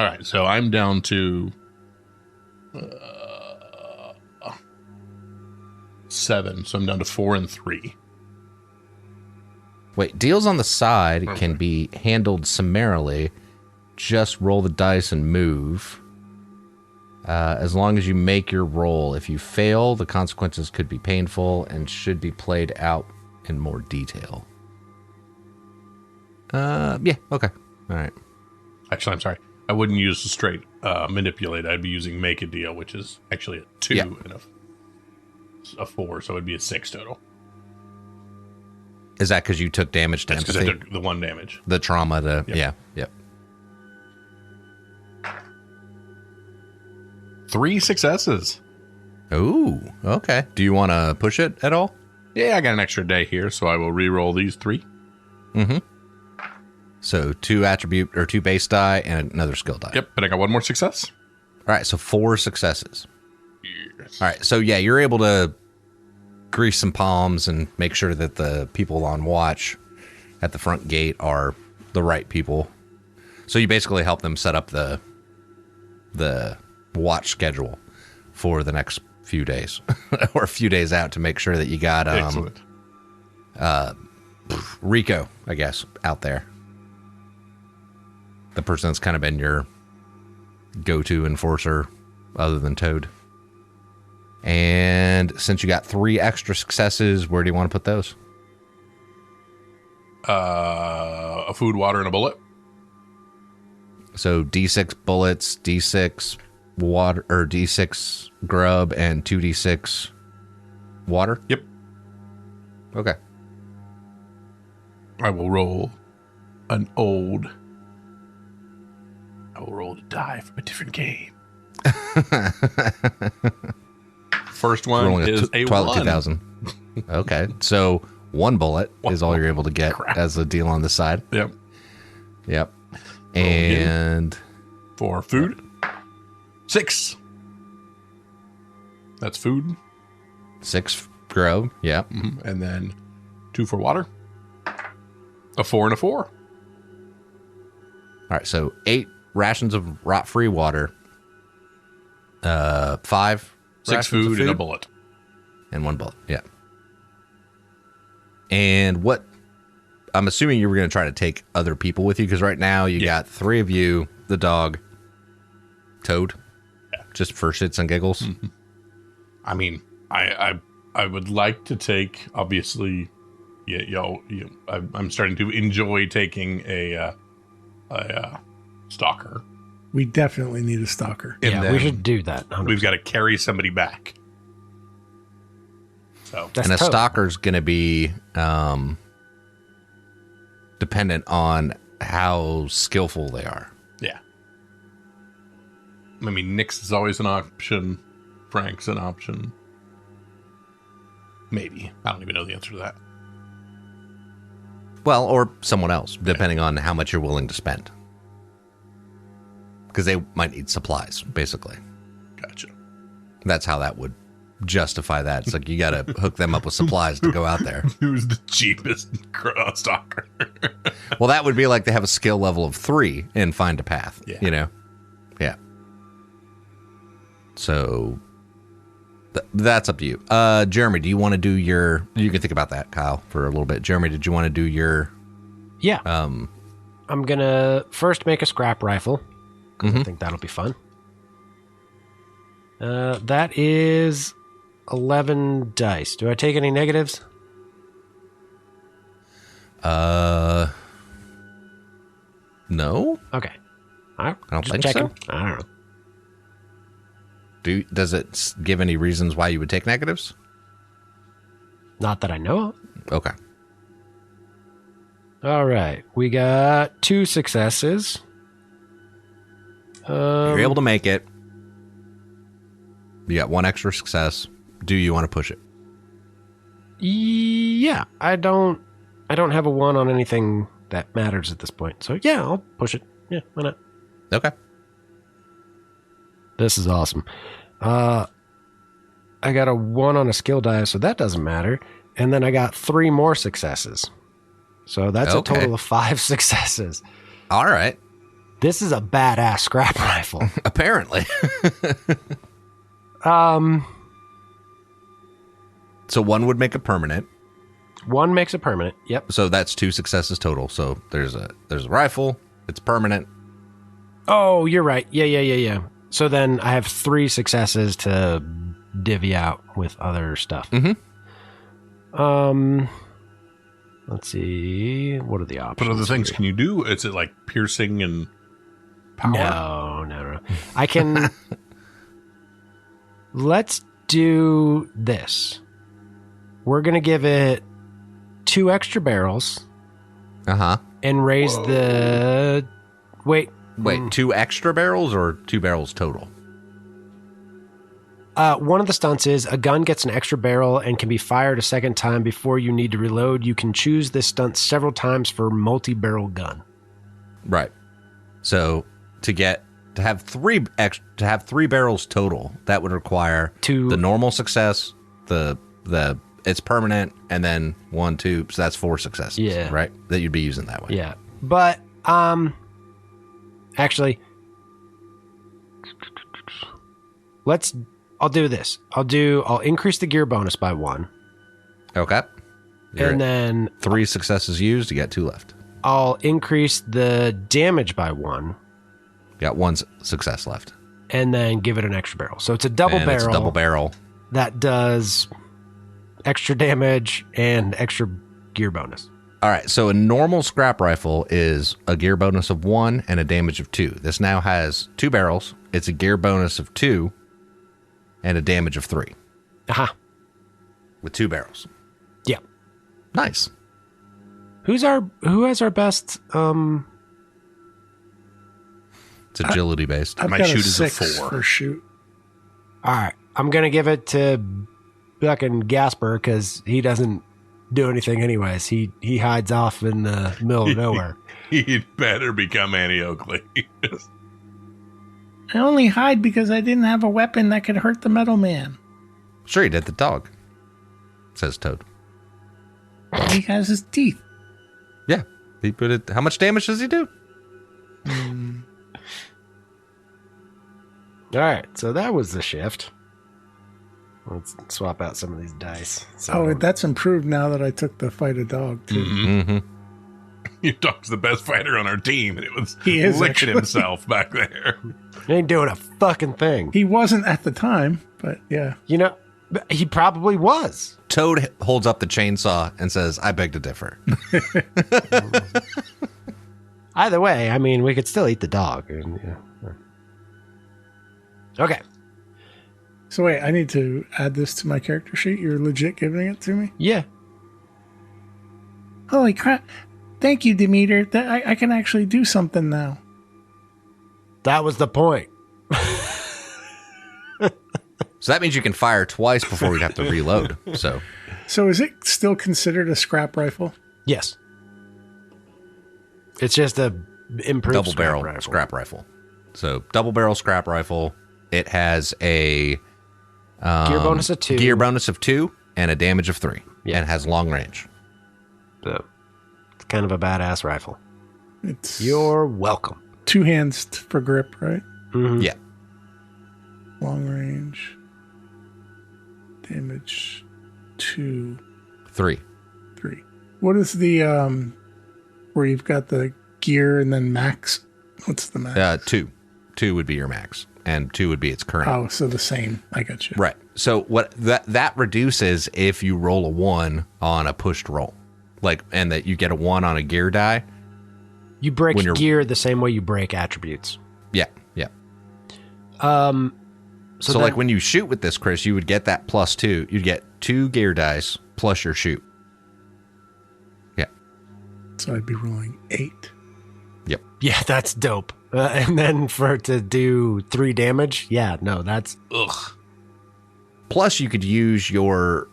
[SPEAKER 4] right. So I'm down to 7. So I'm down to 4 and 3.
[SPEAKER 1] Wait, deals on the side can be handled summarily. Just roll the dice and move. As long as you make your roll. If you fail, the consequences could be painful and should be played out in more detail. Yeah, okay. All right.
[SPEAKER 4] Actually, I'm sorry. I wouldn't use the straight manipulate. I'd be using make a deal, which is actually a 2 and a 4, so it'd be a 6 total.
[SPEAKER 1] Is that because you took damage to
[SPEAKER 4] That's because
[SPEAKER 1] empathy?
[SPEAKER 4] I took the 1 damage.
[SPEAKER 1] The trauma to...
[SPEAKER 4] Yep.
[SPEAKER 1] Yep.
[SPEAKER 4] 3 successes.
[SPEAKER 1] Ooh, okay. Do you want to push it at all?
[SPEAKER 4] Yeah, I got an extra day here, so I will re-roll these 3.
[SPEAKER 1] Mm-hmm. So 2 attribute or 2 base die and another skill die.
[SPEAKER 4] Yep, but I got 1 more success.
[SPEAKER 1] All right, so 4 successes.
[SPEAKER 4] Yes.
[SPEAKER 1] All right, so yeah, you're able to grease some palms and make sure that the people on watch at the front gate are the right people. So you basically help them set up the watch schedule. for the next few days or a few days out to make sure that you got
[SPEAKER 4] Excellent.
[SPEAKER 1] Rico, I guess, out there. The person that's kind of been your go-to enforcer other than Toad. And since you got 3 extra successes, where do you want to put those?
[SPEAKER 4] A food, water, and a bullet.
[SPEAKER 1] So D6 bullets, D6 water, or D6 grub, and 2D6 water?
[SPEAKER 4] Yep.
[SPEAKER 1] Okay.
[SPEAKER 4] I will roll an old. I will roll to die from a different game. First one
[SPEAKER 1] Rolling
[SPEAKER 4] is a
[SPEAKER 1] Twilight
[SPEAKER 4] 1.
[SPEAKER 1] 2000. Okay. So 1 bullet is all you're able to get as a deal on the side.
[SPEAKER 4] Yep.
[SPEAKER 1] Yep. And
[SPEAKER 4] For food, 6. That's food.
[SPEAKER 1] 6 grub. Yep.
[SPEAKER 4] And then 2 for water. A 4 and a 4.
[SPEAKER 1] All right. So 8 rations of rot-free water. 5
[SPEAKER 4] 6
[SPEAKER 1] rations of
[SPEAKER 4] food and a bullet.
[SPEAKER 1] And 1 bullet. Yeah. And what I'm assuming you were going to try to take other people with you, because right now you got 3 of you, the dog, Toad, just for shits and giggles.
[SPEAKER 4] Mm-hmm. I mean, I would like to take, obviously, I'm starting to enjoy taking a stalker.
[SPEAKER 2] We definitely need a stalker.
[SPEAKER 4] And
[SPEAKER 3] Yeah, we
[SPEAKER 4] then
[SPEAKER 3] should do that. 100%.
[SPEAKER 4] We've got to carry somebody back. So
[SPEAKER 3] That's
[SPEAKER 1] And a
[SPEAKER 3] Toad.
[SPEAKER 1] stalker's going to be dependent on how skillful they are.
[SPEAKER 4] yeah. I mean, Nyx is always an option. Frank's an option. Maybe. I don't even know the answer to that.
[SPEAKER 1] Well, or someone else, depending on how much you're willing to spend. Because they might need supplies, basically.
[SPEAKER 4] Gotcha.
[SPEAKER 1] That's how that would justify that. It's like you got to hook them up with supplies to go out there.
[SPEAKER 4] Who's the cheapest stalker?
[SPEAKER 1] Well, that would be like they have a skill level of 3 and find a path.
[SPEAKER 4] Yeah.
[SPEAKER 1] You know? Yeah. So that's up to you. Jeremy, do you want to do your... You can think about that, Kyle, for a little bit. Jeremy, did you want to do your...
[SPEAKER 3] Yeah. I'm going to first make a scrap rifle, because I think that'll be fun. That is 11 dice. Do I take any negatives?
[SPEAKER 1] No?
[SPEAKER 3] Okay. All right.
[SPEAKER 1] I don't
[SPEAKER 3] Just
[SPEAKER 1] think
[SPEAKER 3] checking.
[SPEAKER 1] so.
[SPEAKER 3] I don't know.
[SPEAKER 1] Does it give any reasons why you would take negatives?
[SPEAKER 3] Not that I know of.
[SPEAKER 1] Okay.
[SPEAKER 3] All right. We got 2 successes.
[SPEAKER 1] You're able to make it. You got 1 extra success. Do you want to push it?
[SPEAKER 3] Yeah. I don't have a 1 on anything that matters at this point. So yeah, I'll push it. Yeah, why not?
[SPEAKER 1] Okay.
[SPEAKER 3] This is awesome. I got a 1 on a skill die, so that doesn't matter. And then I got 3 more successes. So that's a
[SPEAKER 1] Okay.
[SPEAKER 3] total of 5 successes.
[SPEAKER 1] All right.
[SPEAKER 3] This is a badass scrap rifle.
[SPEAKER 1] Apparently.
[SPEAKER 3] Um,
[SPEAKER 1] So 1 would make it permanent.
[SPEAKER 3] 1 makes it permanent. Yep.
[SPEAKER 1] So that's 2 successes total. So there's a rifle. It's permanent.
[SPEAKER 3] Oh, you're right. Yeah. So then I have 3 successes to divvy out with other stuff. Let's see. What are the options?
[SPEAKER 4] What other things
[SPEAKER 3] here?
[SPEAKER 4] can you do? Is it like piercing and power?
[SPEAKER 3] No. I can. Let's do this. We're going to give it 2 extra barrels
[SPEAKER 1] Uh-huh.
[SPEAKER 3] and raise the. Wait.
[SPEAKER 1] Wait, 2 extra barrels or 2 barrels total?
[SPEAKER 3] One of the stunts is a gun gets an extra barrel and can be fired a second time before you need to reload. You can choose this stunt several times for multi-barrel gun.
[SPEAKER 1] Right. So to have 3 barrels total, that would require the normal success, the it's permanent, and then 1, 2, so that's 4 successes.
[SPEAKER 3] Yeah.
[SPEAKER 1] Right? That you'd be using that way.
[SPEAKER 3] Yeah. But actually, let's I'll do this. I'll increase the gear bonus by 1.
[SPEAKER 1] Okay.
[SPEAKER 3] And then
[SPEAKER 1] 3 successes used. You got 2 left.
[SPEAKER 3] I'll increase the damage by 1.
[SPEAKER 1] Got 1 success left.
[SPEAKER 3] And then give it an extra barrel. So it's a double
[SPEAKER 1] And
[SPEAKER 3] barrel.
[SPEAKER 1] it's a double barrel.
[SPEAKER 3] That does extra damage and extra gear bonus.
[SPEAKER 1] All right. So a normal scrap rifle is a gear bonus of 1 and a damage of 2. This now has 2 barrels. It's a gear bonus of 2 and a damage of 3.
[SPEAKER 3] Aha.
[SPEAKER 1] With 2 barrels.
[SPEAKER 3] Yeah.
[SPEAKER 1] Nice.
[SPEAKER 3] Who has our best
[SPEAKER 1] It's agility based.
[SPEAKER 2] I've
[SPEAKER 4] My
[SPEAKER 2] got
[SPEAKER 4] shoot
[SPEAKER 2] a
[SPEAKER 4] is a
[SPEAKER 2] 6
[SPEAKER 4] 4.
[SPEAKER 2] for shoot.
[SPEAKER 3] All right. I'm going to give it to fucking Gasper because he doesn't do anything anyways. He hides off in the middle of nowhere.
[SPEAKER 4] He'd better become Annie Oakley.
[SPEAKER 2] I only hide because I didn't have a weapon that could hurt the metal man.
[SPEAKER 1] Sure, he did the dog. Says Toad.
[SPEAKER 2] He has his teeth.
[SPEAKER 1] Yeah. He put it. How much damage does he do?
[SPEAKER 3] All right. So that was the shift. Let's swap out some of these dice. So,
[SPEAKER 2] That's improved now that I took the fight a dog too.
[SPEAKER 1] Mm-hmm.
[SPEAKER 4] Your dog's the best fighter on our team, and it was
[SPEAKER 2] He is,
[SPEAKER 4] licking
[SPEAKER 2] actually.
[SPEAKER 4] himself back there.
[SPEAKER 3] he ain't doing a fucking thing.
[SPEAKER 2] He wasn't at the time, but yeah.
[SPEAKER 3] You know, he probably was.
[SPEAKER 1] Toad holds up the chainsaw and says, I beg to differ.
[SPEAKER 3] Either way, I mean, we could still eat the dog. And, yeah. Okay.
[SPEAKER 2] So wait, I need to add this to my character sheet. You're legit giving it to me?
[SPEAKER 3] Yeah.
[SPEAKER 2] Holy crap. Thank you, Demeter. I can actually do something now.
[SPEAKER 3] That was the point.
[SPEAKER 1] So that means you can fire twice before we'd have to reload. So
[SPEAKER 2] So is it still considered a scrap rifle?
[SPEAKER 3] Yes. It's just a improved
[SPEAKER 1] double barrel
[SPEAKER 3] rifle.
[SPEAKER 1] scrap rifle. So double barrel scrap rifle. It has a
[SPEAKER 3] Gear bonus of 2.
[SPEAKER 1] gear bonus of 2 and a damage of 3.
[SPEAKER 3] Yeah.
[SPEAKER 1] And it has long range.
[SPEAKER 3] So, it's kind of a badass rifle.
[SPEAKER 2] It's
[SPEAKER 3] You're welcome.
[SPEAKER 2] 2 hands for grip, right?
[SPEAKER 3] Mhm.
[SPEAKER 1] Yeah.
[SPEAKER 2] Long range. Damage 2,
[SPEAKER 1] 3.
[SPEAKER 2] 3. What is the where you've got the gear and then max? What's the max?
[SPEAKER 1] 2. 2 would be your max. And 2 would be its current.
[SPEAKER 2] Oh, so the same. I got you.
[SPEAKER 1] Right. So what that reduces if you roll a 1 on a pushed roll. And that you get a 1 on a gear die.
[SPEAKER 3] You break
[SPEAKER 1] When you're-
[SPEAKER 3] gear the same way you break attributes.
[SPEAKER 1] Yeah. Yeah.
[SPEAKER 3] So
[SPEAKER 1] So
[SPEAKER 3] then-
[SPEAKER 1] like when you shoot with this, Chris, you would get that +2. You'd get 2 gear dice plus your shoot. Yeah.
[SPEAKER 2] So I'd be rolling 8.
[SPEAKER 1] Yep.
[SPEAKER 3] Yeah, that's dope. And then for it to do 3 damage, yeah, no, that's
[SPEAKER 4] Ugh.
[SPEAKER 1] Plus you could use your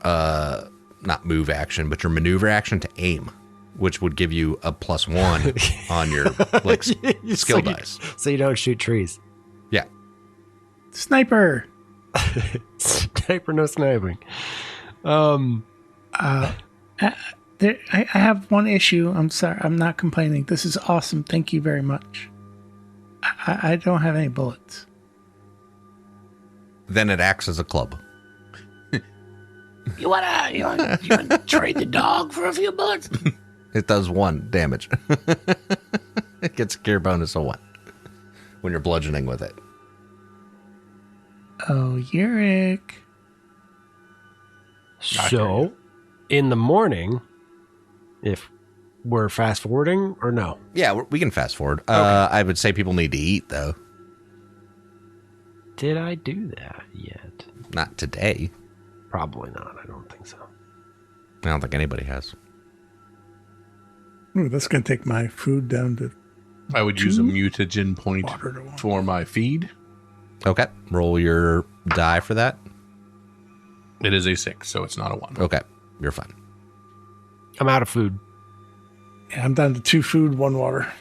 [SPEAKER 1] not move action, but your maneuver action to aim, which would give you a +1 on your skill dice.
[SPEAKER 3] So you don't shoot trees.
[SPEAKER 1] Yeah.
[SPEAKER 2] Sniper.
[SPEAKER 3] Sniper, no sniping.
[SPEAKER 2] I have one issue. I'm sorry. I'm not complaining. This is awesome. Thank you very much. I don't have any bullets.
[SPEAKER 1] Then it acts as a club.
[SPEAKER 5] You wanna trade the dog for a few bullets?
[SPEAKER 1] It does 1 damage. It gets a gear bonus of 1 when you're bludgeoning with it.
[SPEAKER 2] Oh, Yurik.
[SPEAKER 3] So, in the morning, if we're fast forwarding or no?
[SPEAKER 1] Yeah, we can fast forward. I would say people need to eat, though.
[SPEAKER 3] Did I do that yet?
[SPEAKER 1] Not today.
[SPEAKER 3] Probably not. I don't think so.
[SPEAKER 1] I don't think anybody has.
[SPEAKER 2] Ooh, that's going to take my food down to
[SPEAKER 4] I would use a mutagen point
[SPEAKER 2] water to 1.
[SPEAKER 4] for my feed.
[SPEAKER 1] Okay. Roll your die for that.
[SPEAKER 4] It is a 6, so it's not a 1.
[SPEAKER 1] Okay. You're fine.
[SPEAKER 3] I'm out of food.
[SPEAKER 2] Yeah, I'm down to 2 food, 1 water.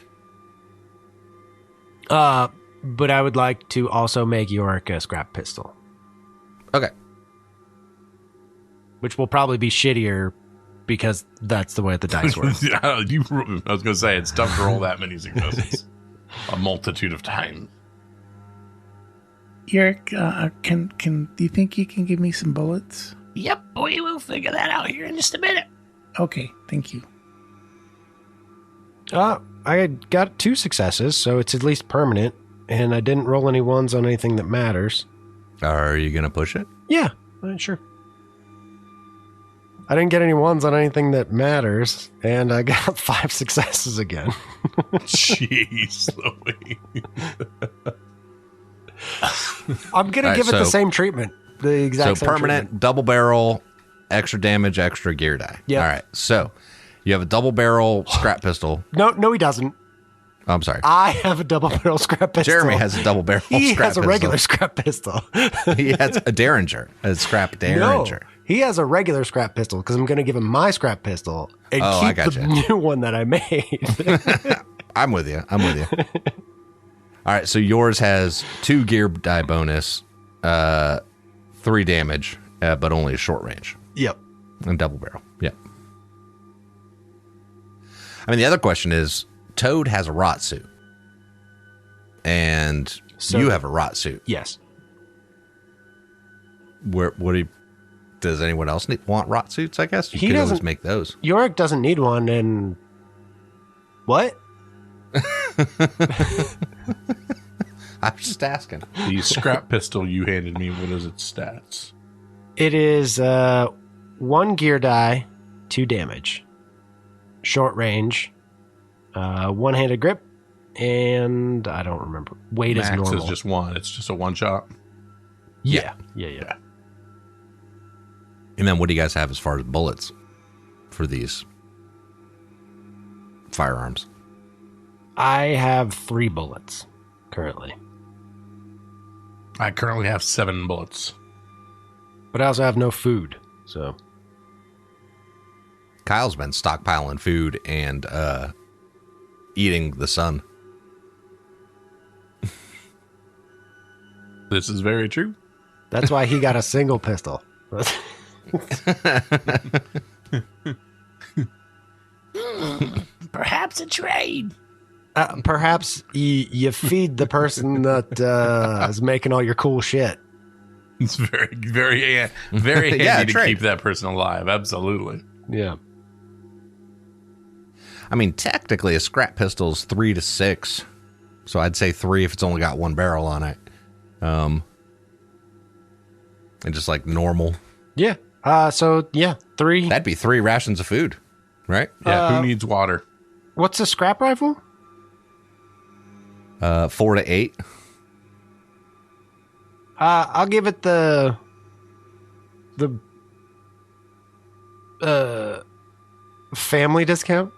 [SPEAKER 3] But I would like to also make Yorick a scrap pistol,
[SPEAKER 1] Okay.
[SPEAKER 3] which will probably be shittier because that's the way the dice work.
[SPEAKER 4] I was going to say, it's tough to roll that many successes. A multitude of times.
[SPEAKER 2] Eric, do you think you can give me some bullets?
[SPEAKER 5] Yep, we will figure that out here in just a minute.
[SPEAKER 2] Okay, thank you.
[SPEAKER 3] I got 2 successes, so it's at least permanent, and I didn't roll any ones on anything that matters.
[SPEAKER 1] Are you going to push it?
[SPEAKER 3] Yeah, sure. I didn't get any ones on anything that matters, and I got 5 successes again.
[SPEAKER 4] Jeez Louise.
[SPEAKER 3] I'm going to give it the same treatment. The exact same
[SPEAKER 1] permanent,
[SPEAKER 3] treatment.
[SPEAKER 1] double barrel, extra damage, extra gear die.
[SPEAKER 3] Yeah.
[SPEAKER 1] All right. So you have a double barrel scrap pistol.
[SPEAKER 3] No, he doesn't.
[SPEAKER 1] Oh, I'm sorry.
[SPEAKER 3] I have a double barrel scrap pistol.
[SPEAKER 1] Jeremy has a double barrel scrap pistol.
[SPEAKER 3] He has a regular scrap pistol.
[SPEAKER 1] He has a Derringer, a scrap Derringer.
[SPEAKER 3] No, he has a regular scrap pistol because I'm going to give him my scrap pistol and keep the new one that I made.
[SPEAKER 1] I'm with you. All right, so yours has 2 gear die bonus, 3 damage, but only a short range.
[SPEAKER 3] Yep.
[SPEAKER 1] And double barrel. Yep. I mean, the other question is, Toad has a rot suit. And you have a rot suit.
[SPEAKER 3] Yes.
[SPEAKER 1] Does anyone else want rot suits, I guess? You
[SPEAKER 3] He
[SPEAKER 1] could always
[SPEAKER 3] doesn't
[SPEAKER 1] make those.
[SPEAKER 3] Yorick doesn't need one, and... What?
[SPEAKER 1] I'm just asking.
[SPEAKER 4] The scrap pistol you handed me, what is its stats?
[SPEAKER 3] It is 1 gear die, 2 damage. Short range, one-handed grip, and I don't remember. Weight is normal.
[SPEAKER 4] Max is just 1. It's just a one-shot.
[SPEAKER 3] Yeah.
[SPEAKER 1] And then what do you guys have as far as bullets for these firearms?
[SPEAKER 3] I have 3 bullets currently.
[SPEAKER 4] I currently have 7 bullets.
[SPEAKER 3] But I also have no food, so...
[SPEAKER 1] Kyle's been stockpiling food and eating the sun.
[SPEAKER 4] This is very true.
[SPEAKER 3] That's why he got a single pistol.
[SPEAKER 5] Perhaps a trade.
[SPEAKER 3] Perhaps you feed the person that is making all your cool shit.
[SPEAKER 4] It's very, very, very handy
[SPEAKER 1] Yeah,
[SPEAKER 4] to
[SPEAKER 1] trade.
[SPEAKER 4] keep that person alive. Absolutely.
[SPEAKER 3] Yeah.
[SPEAKER 1] I mean, technically, a scrap pistol's 3 to 6. So I'd say 3 if it's only got 1 barrel on it. And just like normal.
[SPEAKER 3] Yeah. 3.
[SPEAKER 1] That'd be 3 rations of food, right?
[SPEAKER 4] Yeah. Who needs water?
[SPEAKER 3] What's a scrap rifle?
[SPEAKER 1] 4 to 8.
[SPEAKER 3] I'll give it the family discount.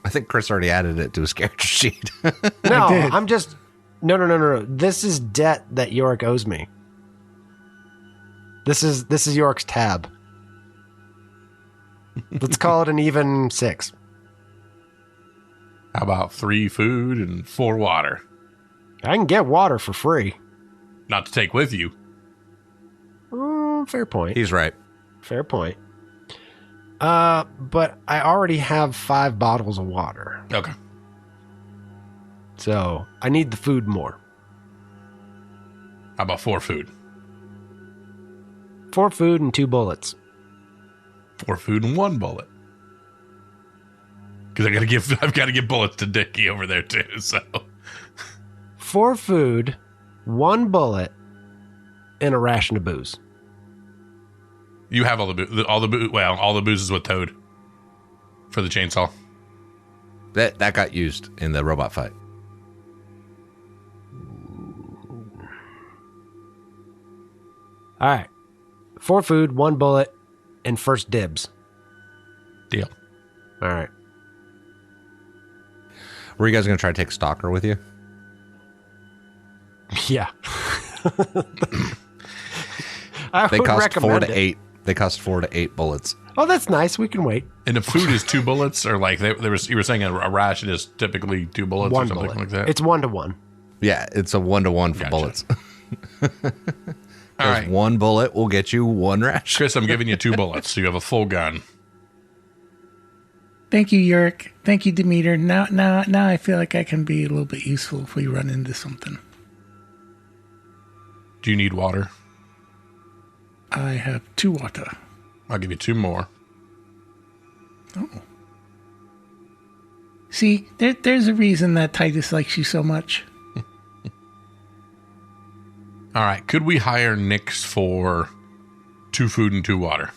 [SPEAKER 1] I think Chris already added it to his character sheet.
[SPEAKER 3] No,
[SPEAKER 2] I did.
[SPEAKER 3] I'm just no. This is debt that Yorick owes me. This is Yorick's tab. Let's call it an even 6.
[SPEAKER 4] How about 3 food and 4 water?
[SPEAKER 3] I can get water for free.
[SPEAKER 4] Not to take with you.
[SPEAKER 3] Fair point.
[SPEAKER 1] He's right.
[SPEAKER 3] Fair point. But I already have 5 bottles of water,
[SPEAKER 4] Okay.
[SPEAKER 3] so I need the food more.
[SPEAKER 4] How about 4 food?
[SPEAKER 3] 4 food and 2 bullets.
[SPEAKER 4] 4 food and 1 bullet. Because I've got to give bullets to Dickie over there too. So
[SPEAKER 3] 4 food, 1 bullet, and a ration of booze.
[SPEAKER 4] you have all the booze is with Toad for the chainsaw.
[SPEAKER 1] That got used in the robot fight.
[SPEAKER 3] All right. 4 food, 1 bullet, and first dibs.
[SPEAKER 4] Deal.
[SPEAKER 3] All right.
[SPEAKER 1] Were you guys going to try to take a stalker with you?
[SPEAKER 3] Yeah. I
[SPEAKER 1] They
[SPEAKER 3] would
[SPEAKER 1] cost
[SPEAKER 3] recommend
[SPEAKER 1] 4 to
[SPEAKER 3] it.
[SPEAKER 1] 8. They cost 4 to 8 bullets.
[SPEAKER 3] Oh, that's nice. We can wait.
[SPEAKER 4] And the food is 2 bullets, or like you were saying a ration is typically 2 bullets
[SPEAKER 3] 1
[SPEAKER 4] or something
[SPEAKER 3] bullet.
[SPEAKER 4] like that.
[SPEAKER 3] It's 1 to 1.
[SPEAKER 1] Yeah, it's a 1-to-1 for
[SPEAKER 4] Gotcha.
[SPEAKER 1] bullets.
[SPEAKER 4] All right,
[SPEAKER 1] 1 bullet will get you 1 ration.
[SPEAKER 4] Chris, I'm giving you 2 bullets, so you have a full gun.
[SPEAKER 2] Thank you, Yurik. Thank you, Demeter. Now I feel like I can be a little bit useful if we run into something.
[SPEAKER 4] Do you need water?
[SPEAKER 2] I have 2 water.
[SPEAKER 4] I'll give you 2 more.
[SPEAKER 2] Oh. See, there's a reason that Titus likes you so much.
[SPEAKER 4] All right. Could we hire Nyx for 2 food and 2 water?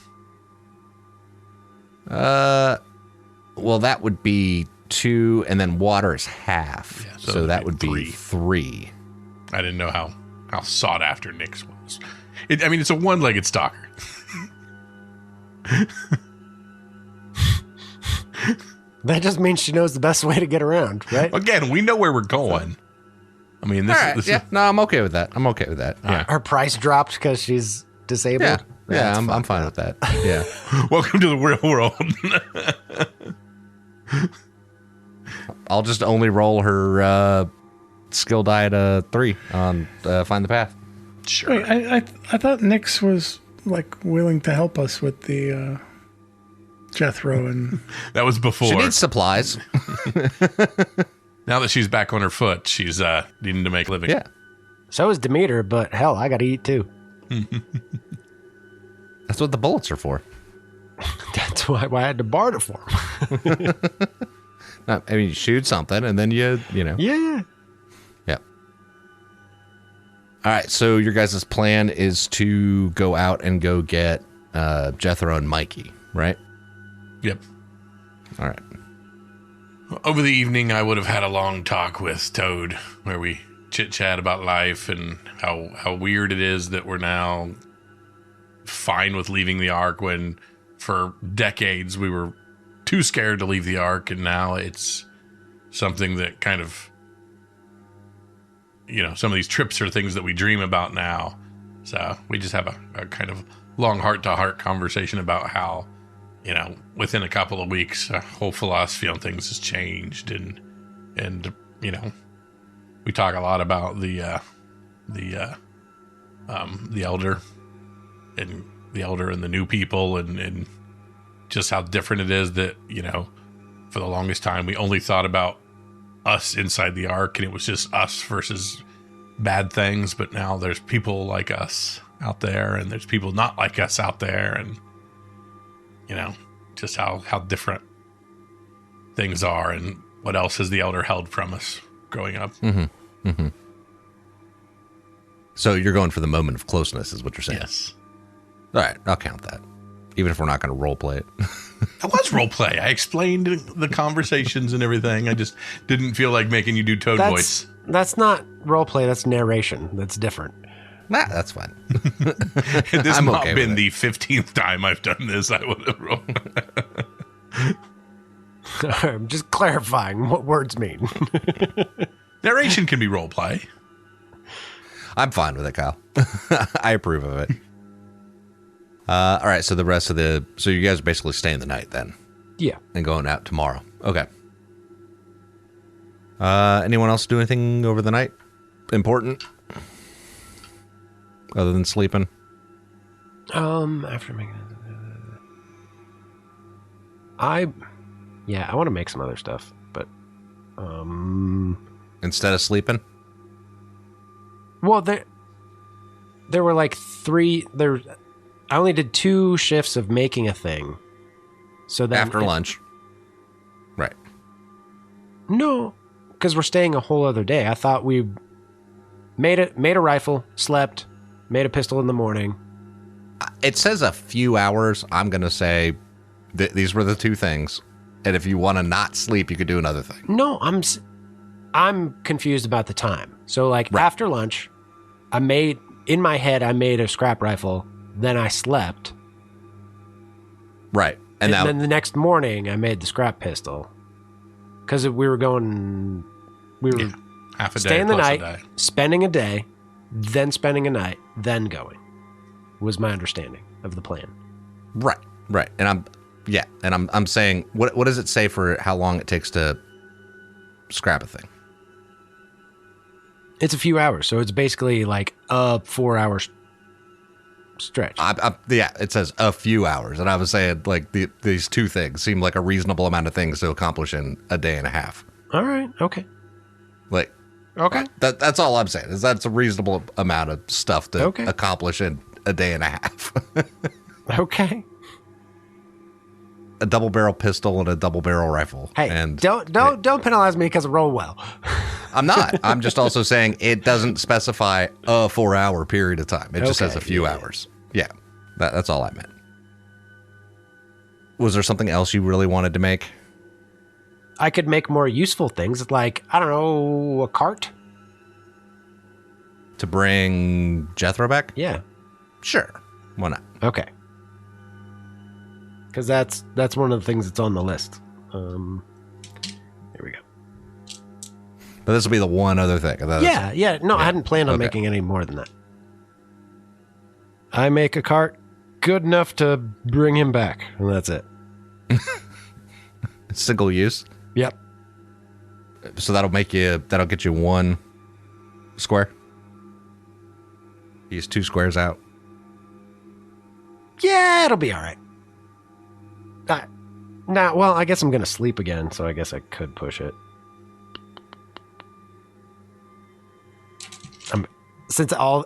[SPEAKER 1] Well, that would be 2, and then water is half.
[SPEAKER 4] Yeah,
[SPEAKER 1] so that would be
[SPEAKER 4] 3.
[SPEAKER 1] 3.
[SPEAKER 4] I didn't know how sought after Nyx was. It's a one-legged stalker.
[SPEAKER 3] That just means she knows the best way to get around, right?
[SPEAKER 4] Again, we know where we're going. I mean, this
[SPEAKER 1] All right,
[SPEAKER 4] is
[SPEAKER 1] yeah. No, I'm okay with that. Yeah.
[SPEAKER 3] Her price dropped because she's disabled.
[SPEAKER 1] Yeah, I'm fine with that. Yeah.
[SPEAKER 4] Welcome to the real world.
[SPEAKER 1] I'll just only roll her skill die at 3 on Find the Path.
[SPEAKER 4] Sure.
[SPEAKER 2] Wait, I thought Nyx was like willing to help us with the Jethro and
[SPEAKER 4] That was before.
[SPEAKER 1] She needs supplies.
[SPEAKER 4] Now that she's back on her foot, she's needing to make a living.
[SPEAKER 1] Yeah.
[SPEAKER 3] So is Demeter, but hell, I got to eat too.
[SPEAKER 1] That's what the bullets are for.
[SPEAKER 3] That's why I had to barter for him.
[SPEAKER 1] I mean, you shoot something and then you know.
[SPEAKER 3] Yeah.
[SPEAKER 1] Yeah. All right. So your guys' plan is to go out and go get Jethro and Mikey, right?
[SPEAKER 4] Yep.
[SPEAKER 1] All right.
[SPEAKER 4] Over the evening, I would have had a long talk with Toad where we chit-chat about life and how weird it is that we're now fine with leaving the Ark when for decades we were too scared to leave the Ark, and now it's something that kind of, some of these trips are things that we dream about now. So we just have a kind of long heart-to-heart conversation about how, within a couple of weeks, our whole philosophy on things has changed, and we talk a lot about the elder and the new people, and just how different it is that, for the longest time we only thought about us inside the Ark, and it was just us versus bad things. But now there's people like us out there, and there's people not like us out there, and just how different things are, and what else has the elder held from us growing up.
[SPEAKER 1] Mm-hmm. Mm-hmm. So you're going for the moment of closeness is what you're saying?
[SPEAKER 4] Yes.
[SPEAKER 1] All right, I'll count that. Even if we're not going to role play it.
[SPEAKER 4] That was role play. I explained the conversations and everything. I just didn't feel like making you do Toad voice.
[SPEAKER 3] That's not role play. That's narration. That's different.
[SPEAKER 1] Nah, that's fine.
[SPEAKER 4] Had this not been the 15th time I've done this, I would have rolled.
[SPEAKER 3] I'm just clarifying what words mean.
[SPEAKER 4] Narration can be role play.
[SPEAKER 1] I'm fine with it, Kyle. I approve of it. All right, so so you guys are basically staying the night then?
[SPEAKER 3] Yeah.
[SPEAKER 1] And going out tomorrow. Okay. Anyone else do anything over the night? Important? Other than sleeping?
[SPEAKER 3] After making I want to make some other stuff, but
[SPEAKER 1] instead of sleeping?
[SPEAKER 3] Well, there were like 3 there. I only did 2 shifts of making a thing. So that
[SPEAKER 1] after lunch. Right.
[SPEAKER 3] No, because we're staying a whole other day. I thought we made a rifle, slept, made a pistol in the morning.
[SPEAKER 1] It says a few hours. I'm going to say these were the 2 things. And if you want to not sleep, you could do another thing.
[SPEAKER 3] No, I'm confused about the time. So like after lunch, in my head, I made a scrap rifle. Then I slept.
[SPEAKER 1] Right.
[SPEAKER 3] And then the next morning, I made the scrap pistol. Because we were
[SPEAKER 4] half a day
[SPEAKER 3] staying the
[SPEAKER 4] plus
[SPEAKER 3] night,
[SPEAKER 4] a day.
[SPEAKER 3] spending a day, then spending a night, then going. Was my understanding of the plan.
[SPEAKER 1] Right. And I'm saying, what does it say for how long it takes to scrap a thing?
[SPEAKER 3] It's a few hours, so it's basically like a 4-hour stretch.
[SPEAKER 1] Yeah, it says a few hours. And I was saying, like, these two things seem like a reasonable amount of things to accomplish in a day and a half.
[SPEAKER 3] All right. Okay.
[SPEAKER 1] Like,
[SPEAKER 3] Okay.
[SPEAKER 1] that's all I'm saying, is that's a reasonable amount of stuff to
[SPEAKER 3] Okay.
[SPEAKER 1] accomplish in a day and a half.
[SPEAKER 3] Okay.
[SPEAKER 1] A double barrel pistol and a double barrel rifle.
[SPEAKER 3] Hey,
[SPEAKER 1] and
[SPEAKER 3] don't penalize me because I roll well.
[SPEAKER 1] I'm not. I'm just also saying it doesn't specify a 4-hour period of time. It just says a few hours. Yeah, that's all I meant. Was there something else you really wanted to make?
[SPEAKER 3] I could make more useful things like, I don't know, a cart?
[SPEAKER 1] To bring Jethro back?
[SPEAKER 3] Yeah.
[SPEAKER 1] Sure. Why not?
[SPEAKER 3] Okay. Because that's one of the things that's on the list. Here we go.
[SPEAKER 1] But this will be the one other thing.
[SPEAKER 3] Yeah. No, I hadn't planned on
[SPEAKER 1] Okay.
[SPEAKER 3] making any more than that. I make a cart good enough to bring him back, and that's it.
[SPEAKER 1] Single use.
[SPEAKER 3] Yep.
[SPEAKER 1] So that'll get you 1 square. Use 2 squares out.
[SPEAKER 3] Yeah, it'll be all right. Well, I guess I'm going to sleep again, so I guess I could push it.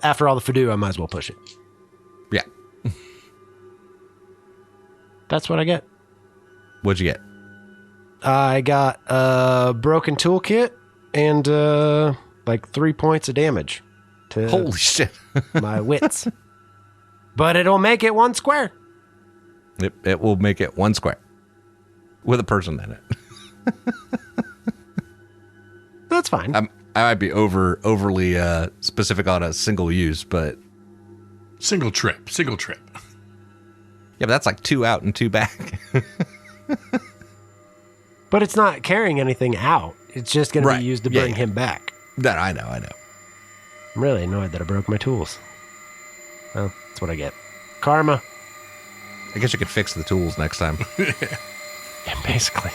[SPEAKER 3] After all the Fadoo, I might as well push it.
[SPEAKER 1] Yeah.
[SPEAKER 3] That's what I get.
[SPEAKER 1] What'd you get?
[SPEAKER 3] I got a broken toolkit and like 3 points of damage to
[SPEAKER 1] Holy shit.
[SPEAKER 3] my wits. But it'll make it 1 square.
[SPEAKER 1] It will make it 1 square. With a person in it.
[SPEAKER 3] That's fine.
[SPEAKER 1] I might be overly specific on a single use, but
[SPEAKER 4] Single trip.
[SPEAKER 1] yeah, but that's like 2 out and 2 back.
[SPEAKER 3] But it's not carrying anything out. It's just going to
[SPEAKER 1] Right.
[SPEAKER 3] be used to
[SPEAKER 1] Yeah,
[SPEAKER 3] bring
[SPEAKER 1] yeah.
[SPEAKER 3] him back.
[SPEAKER 1] That I know.
[SPEAKER 3] I'm really annoyed that I broke my tools. Well, that's what I get. Karma.
[SPEAKER 1] I guess you could fix the tools next time.
[SPEAKER 3] Yeah, basically.